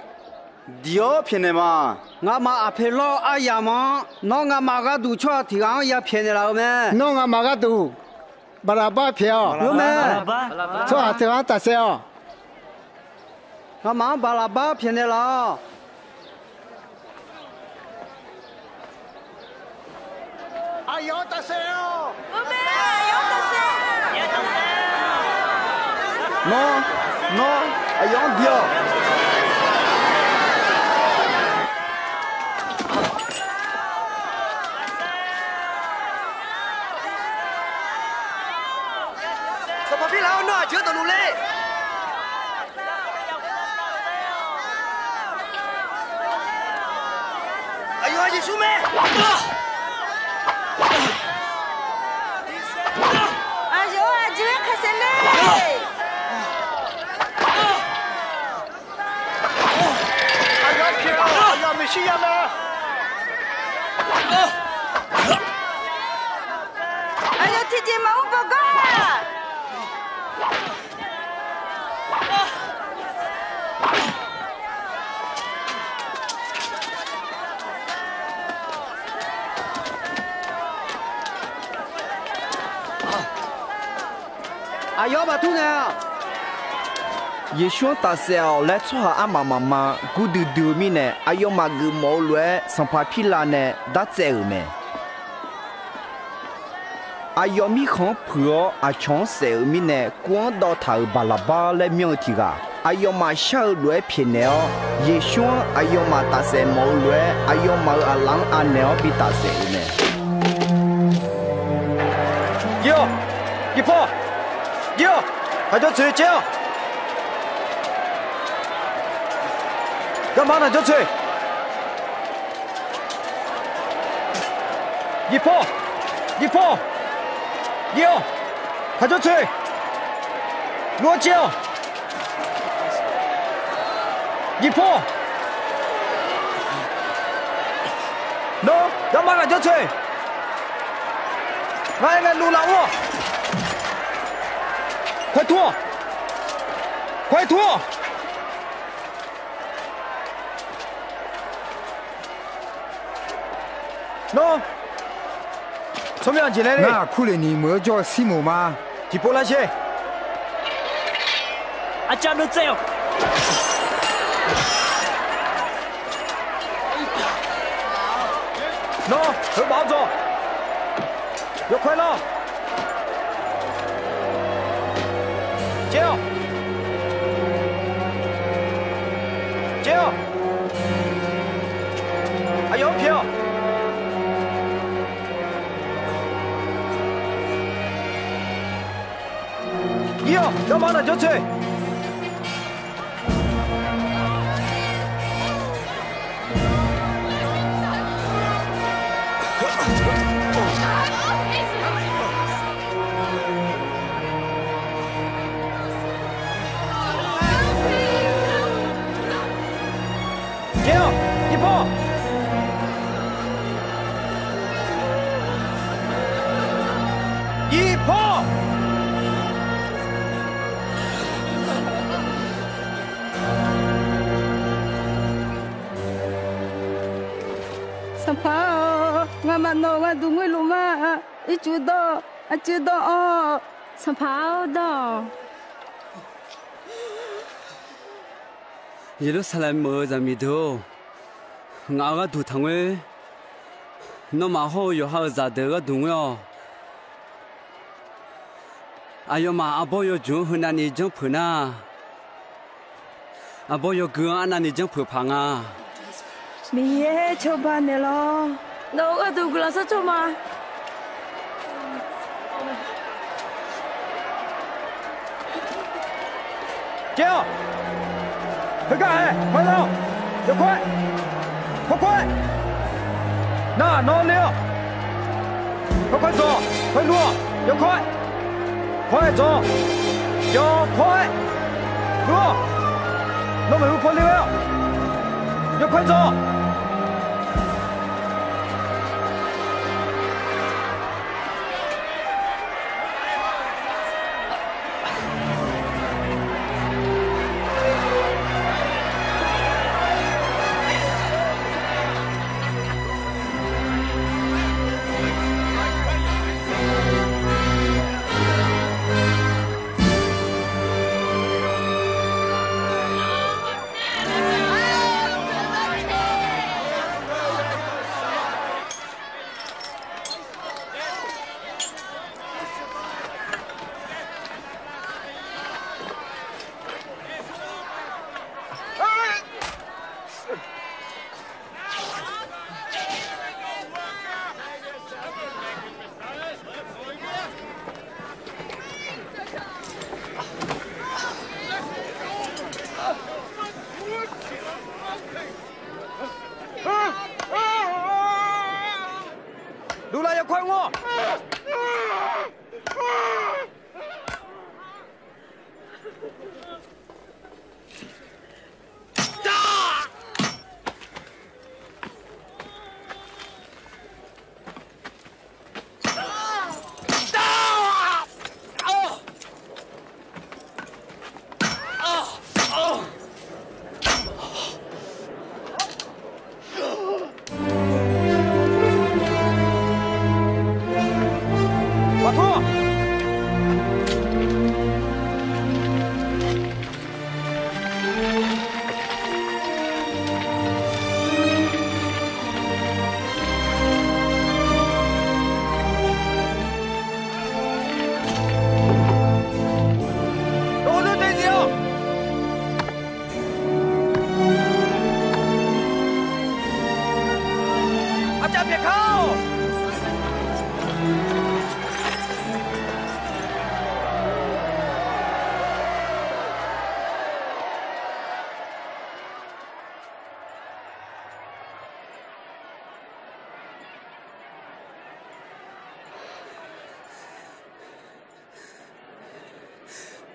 diop hiện nay mà 我妈阿陪老阿爷嘛，那我妈个都错提纲也骗的了没？那我妈个都，巴拉巴票，有没？错提纲大小，我妈巴拉巴骗的了。哎呦，大小！我们有大小。No，哎呦，掉。什么别老呢？就到路嘞。哎呦，你输没？哎呦，这个开始嘞！哎呦，漂！哎呀，没戏呀没？哎呦，姐姐忙不过。哎呦，把兔呢？耶稣大小来做阿妈妈妈，古嘟嘟咪呢，哎呦嘛个毛乱，上帕皮拉呢，打在没？哎呦咪看破啊，抢手咪呢，光到头巴拉巴来苗题个，哎呦嘛小乱偏了，耶稣哎呦嘛大小毛乱，哎呦嘛阿郎阿鸟比大小呢。哟，一破，哟，还叫吹叫。干嘛呢？就吹！一破，哟，还就吹！落脚，一破，喏，干嘛呢？就吹！来，路老我，快拖！喏，怎么样进来的？那库里你没叫西姆吗？你过来些。阿家都这样。喏，很保重，有快乐。叫，还有票。哟，干嘛呢？就吹。Sampao, ngamano ngadungwe luma, ichudo, achudo oh. Sampao do. Jerusalem mơ ra mi thô, ngã ga thủ thằng ấy, nó mà hô yo hao ra đỡ ga đúng yo. Ayo mà abo yo chung hơn anh chung phở na, abo yo gương anh chung phở phang à. Miye coba nelo. Đâu có từ là sao cho mà. Kêu. Tất cả hề,快走，要快，快，那弄了，快走，快落，要快走，要快，落，弄没有快了，要快走。路来要快我。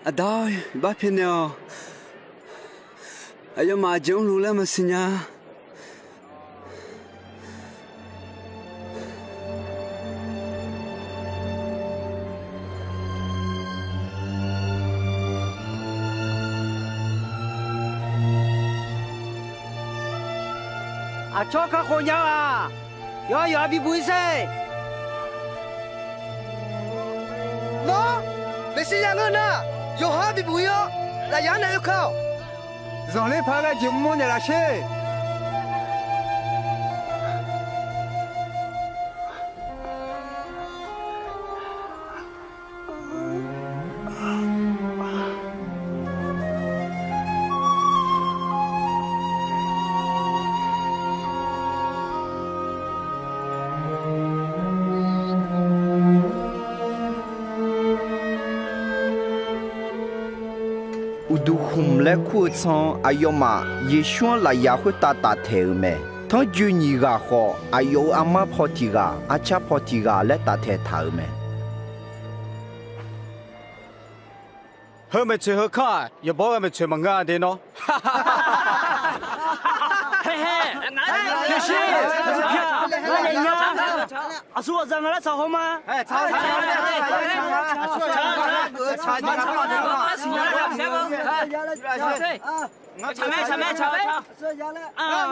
Adoi, ba pineo. Ayo ma jong lula masinya. cho các cô nhau à, yo bị bụi xe. Nó, mày xin nhà ngân à, yo ha bị bụi yo, là giá này không? Dòng lên phá cái chuyện môn này là xe. Udu hum le khu chong ayoma yeshua la ya hu ta ta the me thong ju ni ga kho ayo ama photiga acha photiga le ta the tha me hơ mày chơi hơ kha ya bo mày chơi manga de no嘿嘿，也是，那人家，阿叔我让俺来炒好吗？哎，炒，啊，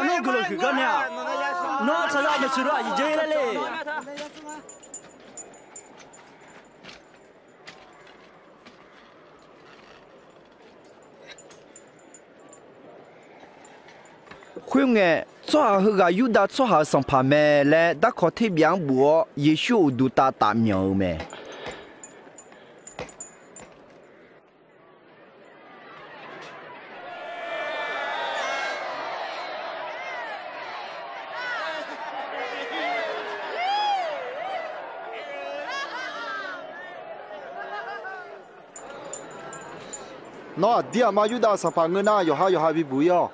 那个了，去干呢？那炒啥没吃了，已经了嘞。khuyên nghe cho hư gà yu đã cho họ sống phá mẹ lẽ đã có thể biến bùa Giêsu đủ ta tạm nhớ mẹ nó dia mà yu đã sống phá ngân na yo ha bị bùi yo.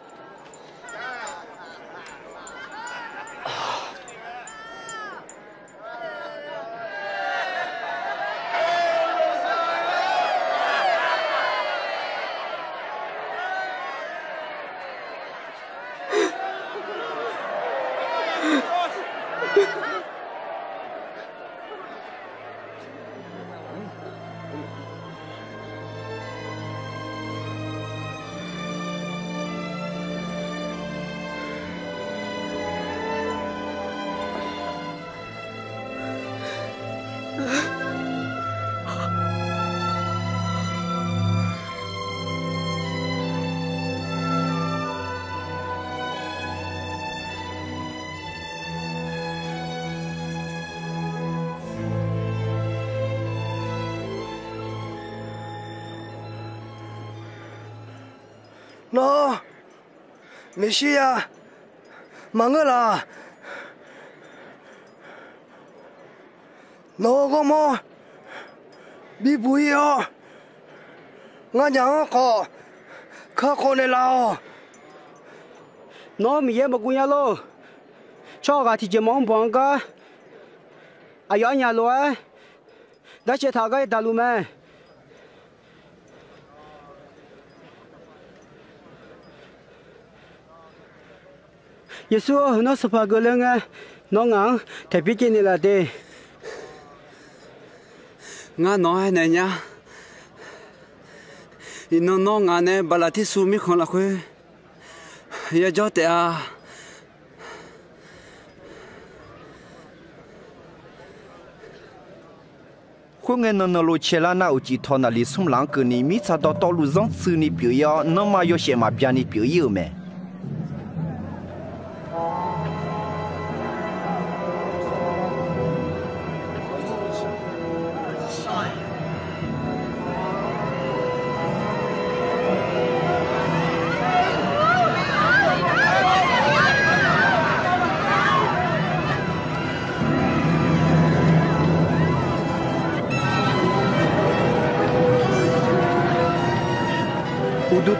Nó, Messia, mang là, nó có mò, bị bụi yo, ngã nhàng có, khá khó này lao, nó mình em mà cũng nhau lo, cho cả thì chỉ mong bằng cả, ai yo nhà lúa đã chơi thảo cái đào lúa mẹ Yesu nó sắp cái lên nghe nó ngang thì biết cái này là gì ngã nói này nhá nó ngã này bà là thi su mi không là khuê giờ cho tệ à khuê nghe nó lôi chơi là nào chỉ thọ là lý sum lăng cái này mi cha đó tao lu zong sư ni biểu ya nó mà yo xem mà bia ni biểu yêu mẹ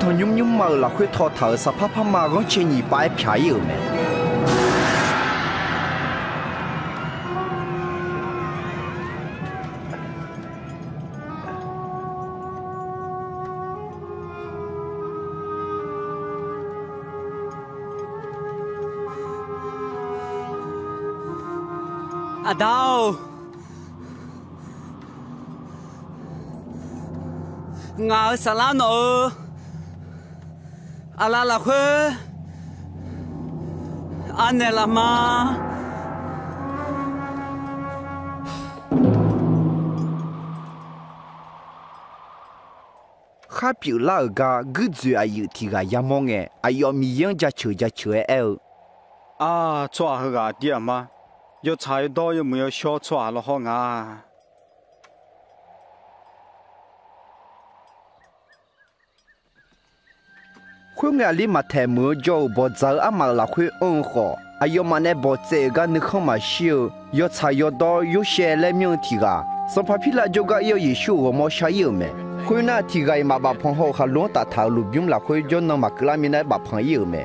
thằng nhung mờ là khuyết thọ thở sắp pháp mà gắng chơi nhị bãi phá yêu mẹ à đâu ngã sao lá nữa ala la khuê anh này là ma khá biểu là ga cứ dự ai yêu thì ga ya mong nghe ai yêu mi yang ra chơi el à chua hơn ga đi mà yo chạy đó yo mới yo xóa chua là hong à khuê nghe li mà thèm mưa dâu bỏ giờ à mà là khuê ôn khó ai yêu mà nè bỏ chế ga nước không mà siêu yo chạy yo đó yo xe lên miệng thì ga sắp phải phi là cho ga yêu Giêsu mà sai yêu mẹ khuê na thì ga mà bà phong hồ khá luôn ta thảo lục biếng là khuê cho nó mà cứ làm như này bà phong yêu mẹ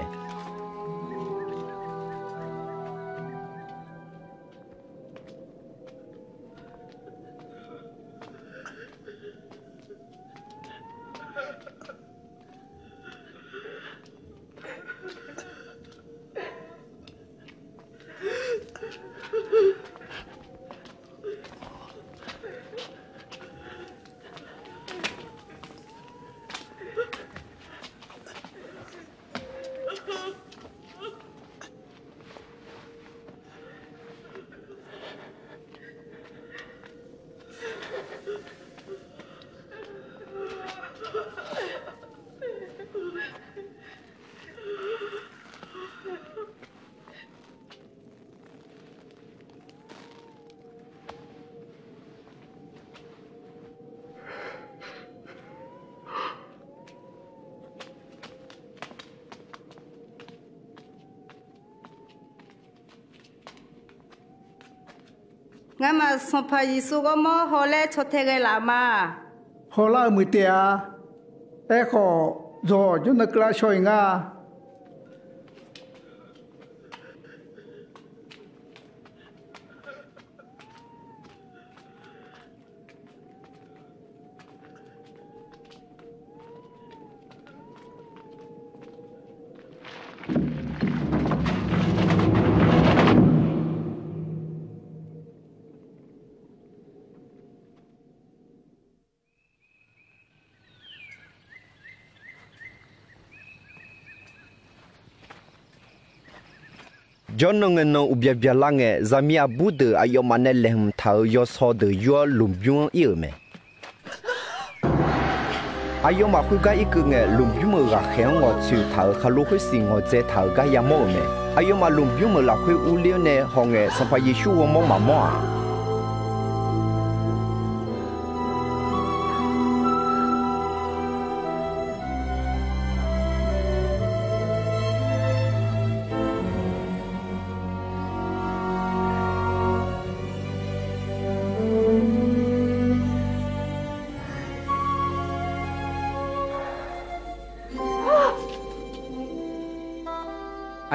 ngã mà xong phải Giêsu có mò họ lẽ cho thế cái làm mà họ là mười tia e khó rồi chúng nó là soi ngã John nong no ubia bia lange zamia bude ayo mane lehm thau yo so de yo lumbyung il me ayo ma khu ga ik nge lumbyung ga khen ngo chu thau khalu khu sing ngo je thau ga ya mo me ayo ma lumbyung la khu u liu ne honge sampa Yesu wo mo ma mo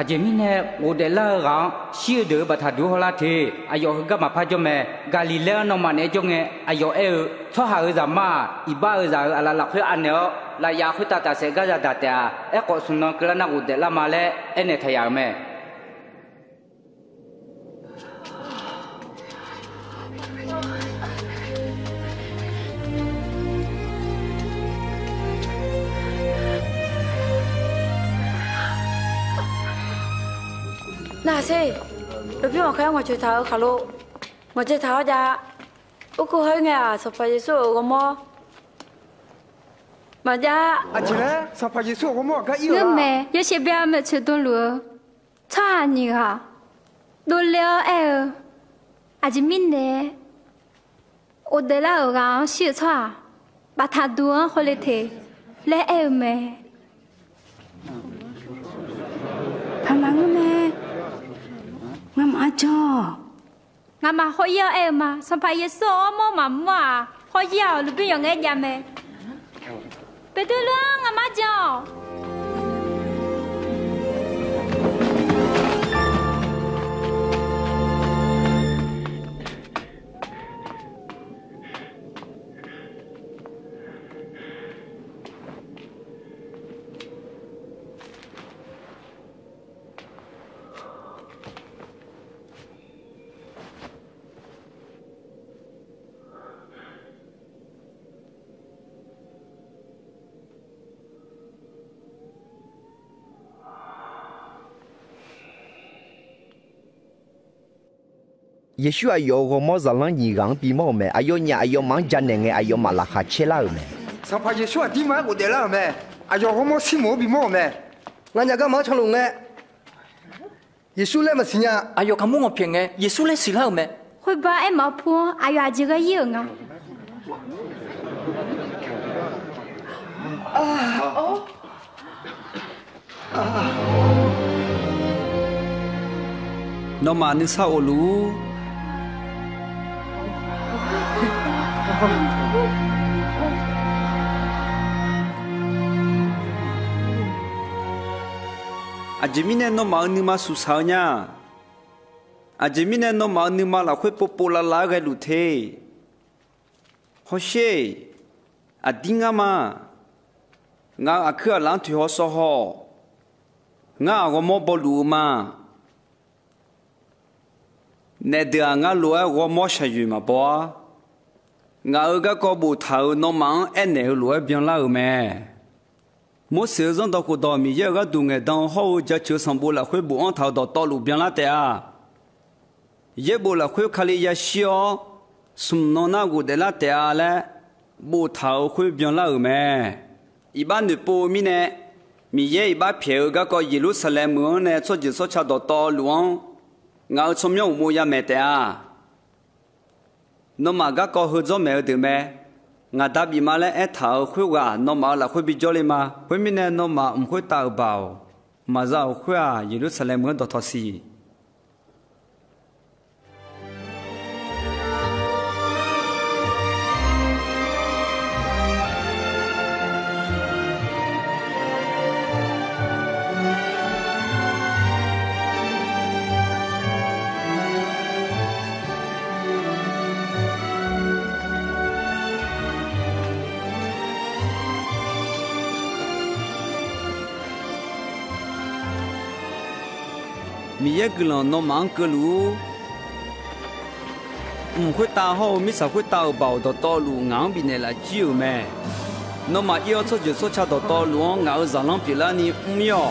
阿姐咪呢，我哋啦讲，西德把他ดู好啦ทีอายุก็มาพาจอมกาลิเลนอมาเนี่ยจงอายุชอหาจะมาอีบ้าจะอะไรหลักเพื่ออันเนาะลายาคุตาตาเสกจะตัดแต่ก็สุนัขกระนักอุดละมาเลยเนี่ยทายาแม่น่าสิเราพี่มาแค่มาช่วยเท้าขาลูมาช่วยเท้าจ้าอุกุให้ไงสบายสุขก็มอมาจ้าอาจารย์สบายสุขก็มอก็อีก啊。妹，有些别没吃顿路，差你哈，多了阿姐明呢，我得了刚写错，把他多回来听，来妹。พมังแม่งามาจ่องามาขอยามาสัมภาระสอมมามาขอยาหรือเป็นยังไงยามแม่ไปดูเรื่องงามาจ่อ耶稣ayo gomo zalan yigang pimo me ayo nya ayo mang janenge ayo malakha chela me sapa yesu di ma ko de la me ayo gomo simo bimo me nganya ga ma chalo nge yesu le ma sinya ayo kamu ngopeng nge yesu le sila me hoi ba ma pu ayo aji ga yeng a no ma ni sa olu Ajimine no ma ni ma su sa nya Ajimine no ma ni ma la khwe popola la ga lu the Ho she adinga ma nga akha lan thu ho so ho nga go mo bo lu ma ne de nga lo go mo sha yu ma bo nga ga ko bu thau no ma ene lo bien la me Mo se zon da ko da mi ye ga du nge dan ho ja chu sam bo la khwe bu an thau da to lu bien la te a ye bo la khwe khali ya shio sum no na go de la te a le bu thau khwe bien la me i ba ne po mi ne mi ye i ba phie ga ko Jerusalem mo ne cho ji so cha da to lu an nga chom yo mo ya me te a no ma ga ko hu zo me de me nga da bi ma le e thao khwe wa no ma la khwe bi jo le ma khwe mi ne no ma khwe ta bao ma za khwe a Jerusalem ngo do thosi mi ye glan no man ke lu khwe ta ho mi sa khwe ta bao do to lu ngang bi ne la jiu me no ma yo cho je so cha do to lu nga za lang pi la ni yo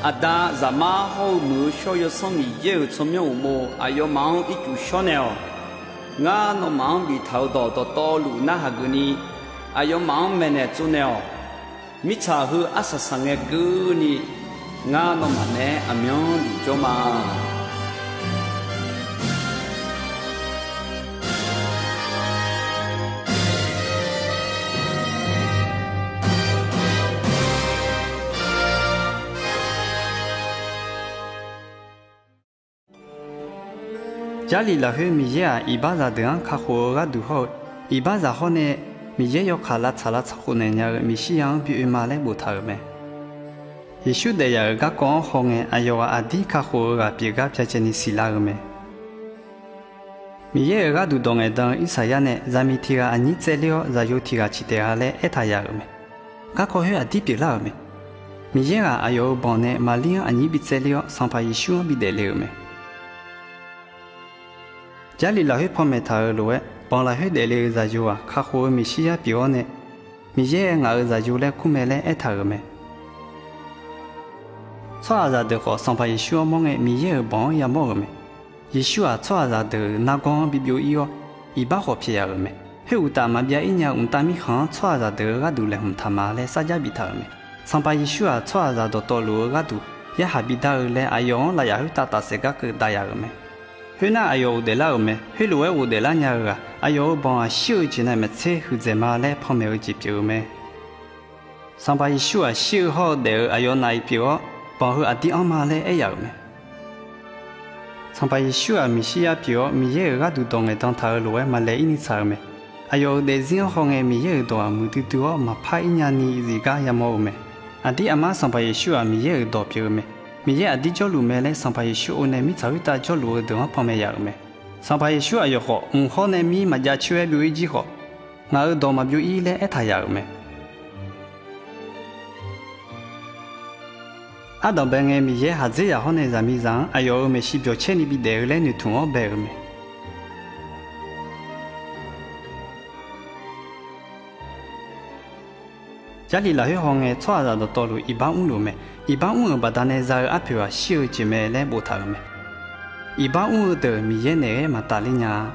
ada za ma ho mu sho yo so mi ye cho myo mo ayo ma i chu sho ne nga no ma bi thao do to lu na ha gu ni ayo ma me ne chu ne mi cha hu asa sang nge gu ni nga no ma ne amyon lu jo ma家里老黑米耶一巴扎等卡火个都好，一巴扎好呢，米耶要卡拉查拉查火呢，伢个米西洋比马来不头没。耶稣的呀个讲好嘅，哎哟阿弟卡好个别个偏见你死啦个咩？米耶个都当嘅当以赛亚呢，咱们提个安尼资料，咱有提个起点下来一他呀个咩？个可许阿弟别啦个咩？米耶个哎哟帮呢，马里安尼别资料，上怕耶稣别得了咩？家里老许泡面他路诶，帮老许得了咱有啊，卡好米西亚表呢，米耶个咱有来库咩来一他个咩？错在的话，上怕耶稣忙诶，米耶个帮也忙个咩？耶稣啊，错在的那讲比表伊哦，伊把好撇个咩？嘿，有大马边一年大米行错在的个都来唔他妈来撒家比他个咩？上怕耶稣啊，错在的道路个都也还比他来哎哟，来也去打世界个大呀个咩？嘿那哎哟的啦个咩？嘿路诶，我的啦伢个，哎哟帮啊小进来咩车去在马来旁边个接表咩？上怕耶稣啊，小好的哎哟那一表。帮佢阿弟阿媽咧一樣咩？上排耶穌啊，米西亞表米耶個都當嘅當頭路嘅嘛嚟一年長咩？哎呦，啲人行嘅米耶個多冇啲多嘛拍一年呢自家有冇咩？阿弟阿媽上排耶穌啊，米耶個多表咩？米耶阿弟做路咩咧？上排耶穌我呢咪早啲打做路嘅多旁邊樣咩？上排耶穌啊又好，唔好呢咪咪家超嘅表一之好，我個多嘛表一咧一太樣咩？阿當邊嘅米耶下子也好呢，咱咪講，哎呦，咪是表千里比得咧，你同我白嘅咩？家裡老許行嘅錯在到道路一般五路咩？一般五個但係在阿表啊小姐妹咧冇睇咩？一般五的米耶呢嘛大哩呀？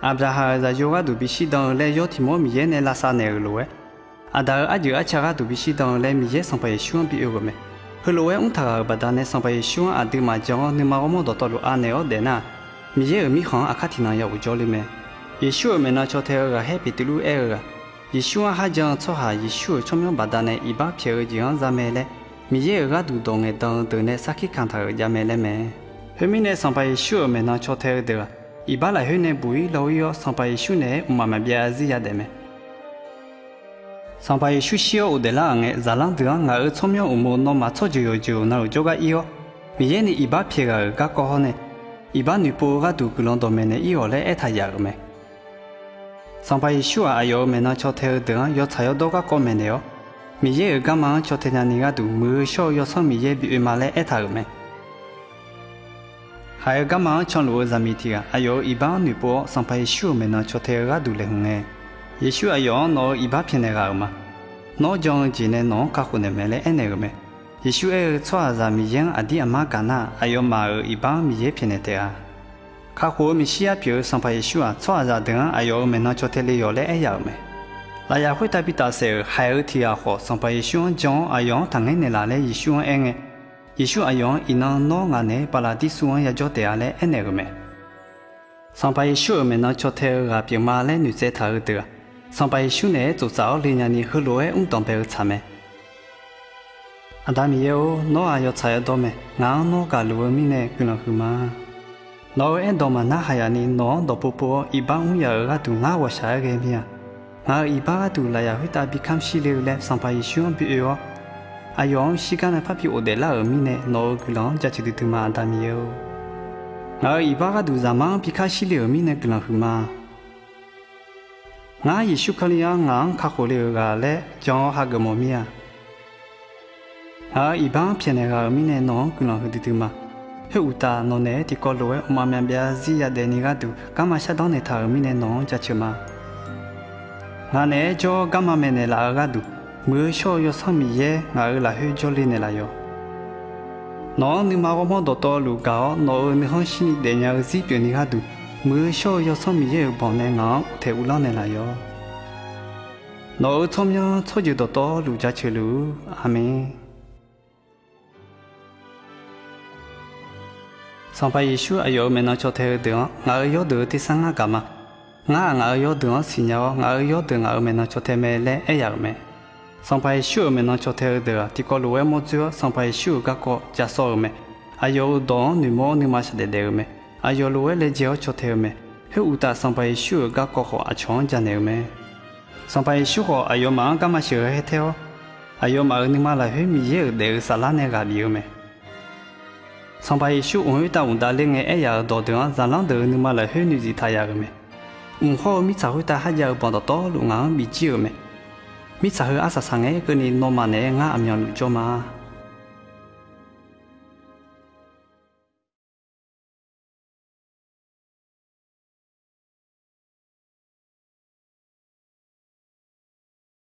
阿不係在有個都必須當咧有題目米耶呢拉薩呢個路誒。阿達阿就阿查個都必須當咧米耶上排選比有個咩？佢路誒唔睇個但係上排選阿對嘛講你嘛我冇到道路阿呢個的呐，米耶米行阿卡提那有做哩咩？耶穌咪那做睇個係比對路誒個，耶穌阿係講做下耶穌從樣但係一百票個講咋咩咧？米耶個都當嘅當對呢撒起看睇個咋咩咧咩？佢咪呢上排選咪那做睇個的，一百來佢呢不會老有上排選呢唔係咪別子呀的咩？上排耶穌小有的啦嘅，咋啷的我兒從樣有冇那麼錯就那有做個伊哦，米耶呢一百票個個個好呢，一百女僕個都個啷到咩呢？伊哦咧一太陽個咩？上排耶穌啊，哎呦，咩那做睇的要才要多個個咩呢哦？米耶個嘛做睇人個都冇少要從米耶比嘛咧一太個咩？還有個嘛從路上面睇啊，哎呦，一百女僕上排耶穌咩那做睇個都嚟紅嘅。耶穌阿樣攞一百片嚟個嘛，攞將只呢攞卡戶呢咩咧呢個咩？耶穌誒錯在米耶阿啲阿媽幹呐，阿樣買一百米耶片嚟睇啊，卡戶米西亞表上排耶穌啊錯在等阿樣咩攞做睇嚟有咧一樣咩？來也會特別大時還有睇下學上排耶穌將阿樣同嘅呢啦咧耶穌嘅，耶穌阿樣伊能攞眼呢巴拉啲數也做睇下咧呢個咩？上排耶穌咩攞做睇個表媽咧女仔睇得。上排耶穌呢做早連日呢去路誒唔當俾佢查咩？阿達咪有攞阿要查得多咩？我攞個路咪呢佢能去嘛？攞誒多嘛那係啊呢攞到婆婆一般唔有個都我話曬嘅咩？我一般個都嚟要去打比看資料咧，上排耶穌比如話，阿樣時間呢拍比我哋啦而咪呢攞佢啷就係對嘛阿達咪有？我一般個都zaman比看資料咪呢佢能去嘛？我耶穌可能我卡好了個咧，將下個冇咩啊？我一般偏那個咪呢孬佢啷去對嘛？佢有打孬呢啲個路誒，我咪別子也得你個都，咁嘛下當你睇咪呢孬就係嘛？我呢就咁嘛咪呢啦個都，冇少有上面嘢，我來去做你呢啦喲。孬你嘛我冇到到路個，孬你好心裡點樣子變你個都。冇少有上面嘢幫你我睇烏浪嚟啦喲，我從樣錯就多路家去路，阿妹。上排耶穌哎呦，咪那做睇得，我有得第三個幹嘛？我有得先有，我有得我咪那做睇咩咧一樣咩？上排耶穌咪那做睇得，啲個路誒冇做，上排耶穌個個加數咩？哎呦，當你冇你嘛實得得咩？阿有路誒嚟只做睇咩？佢有打上排耶穌個個學阿長真係咩？上班修好哎呦忙干嘛修还跳？哎呦嘛你妈来去米也得啥啦那个比没？上班修我们打另外哎呀多点咱啷得你妈来去女子太阳个没？好米才会打还要帮到多路硬米久没？米才会阿啥上哎个你诺嘛呢俺阿苗路做嘛？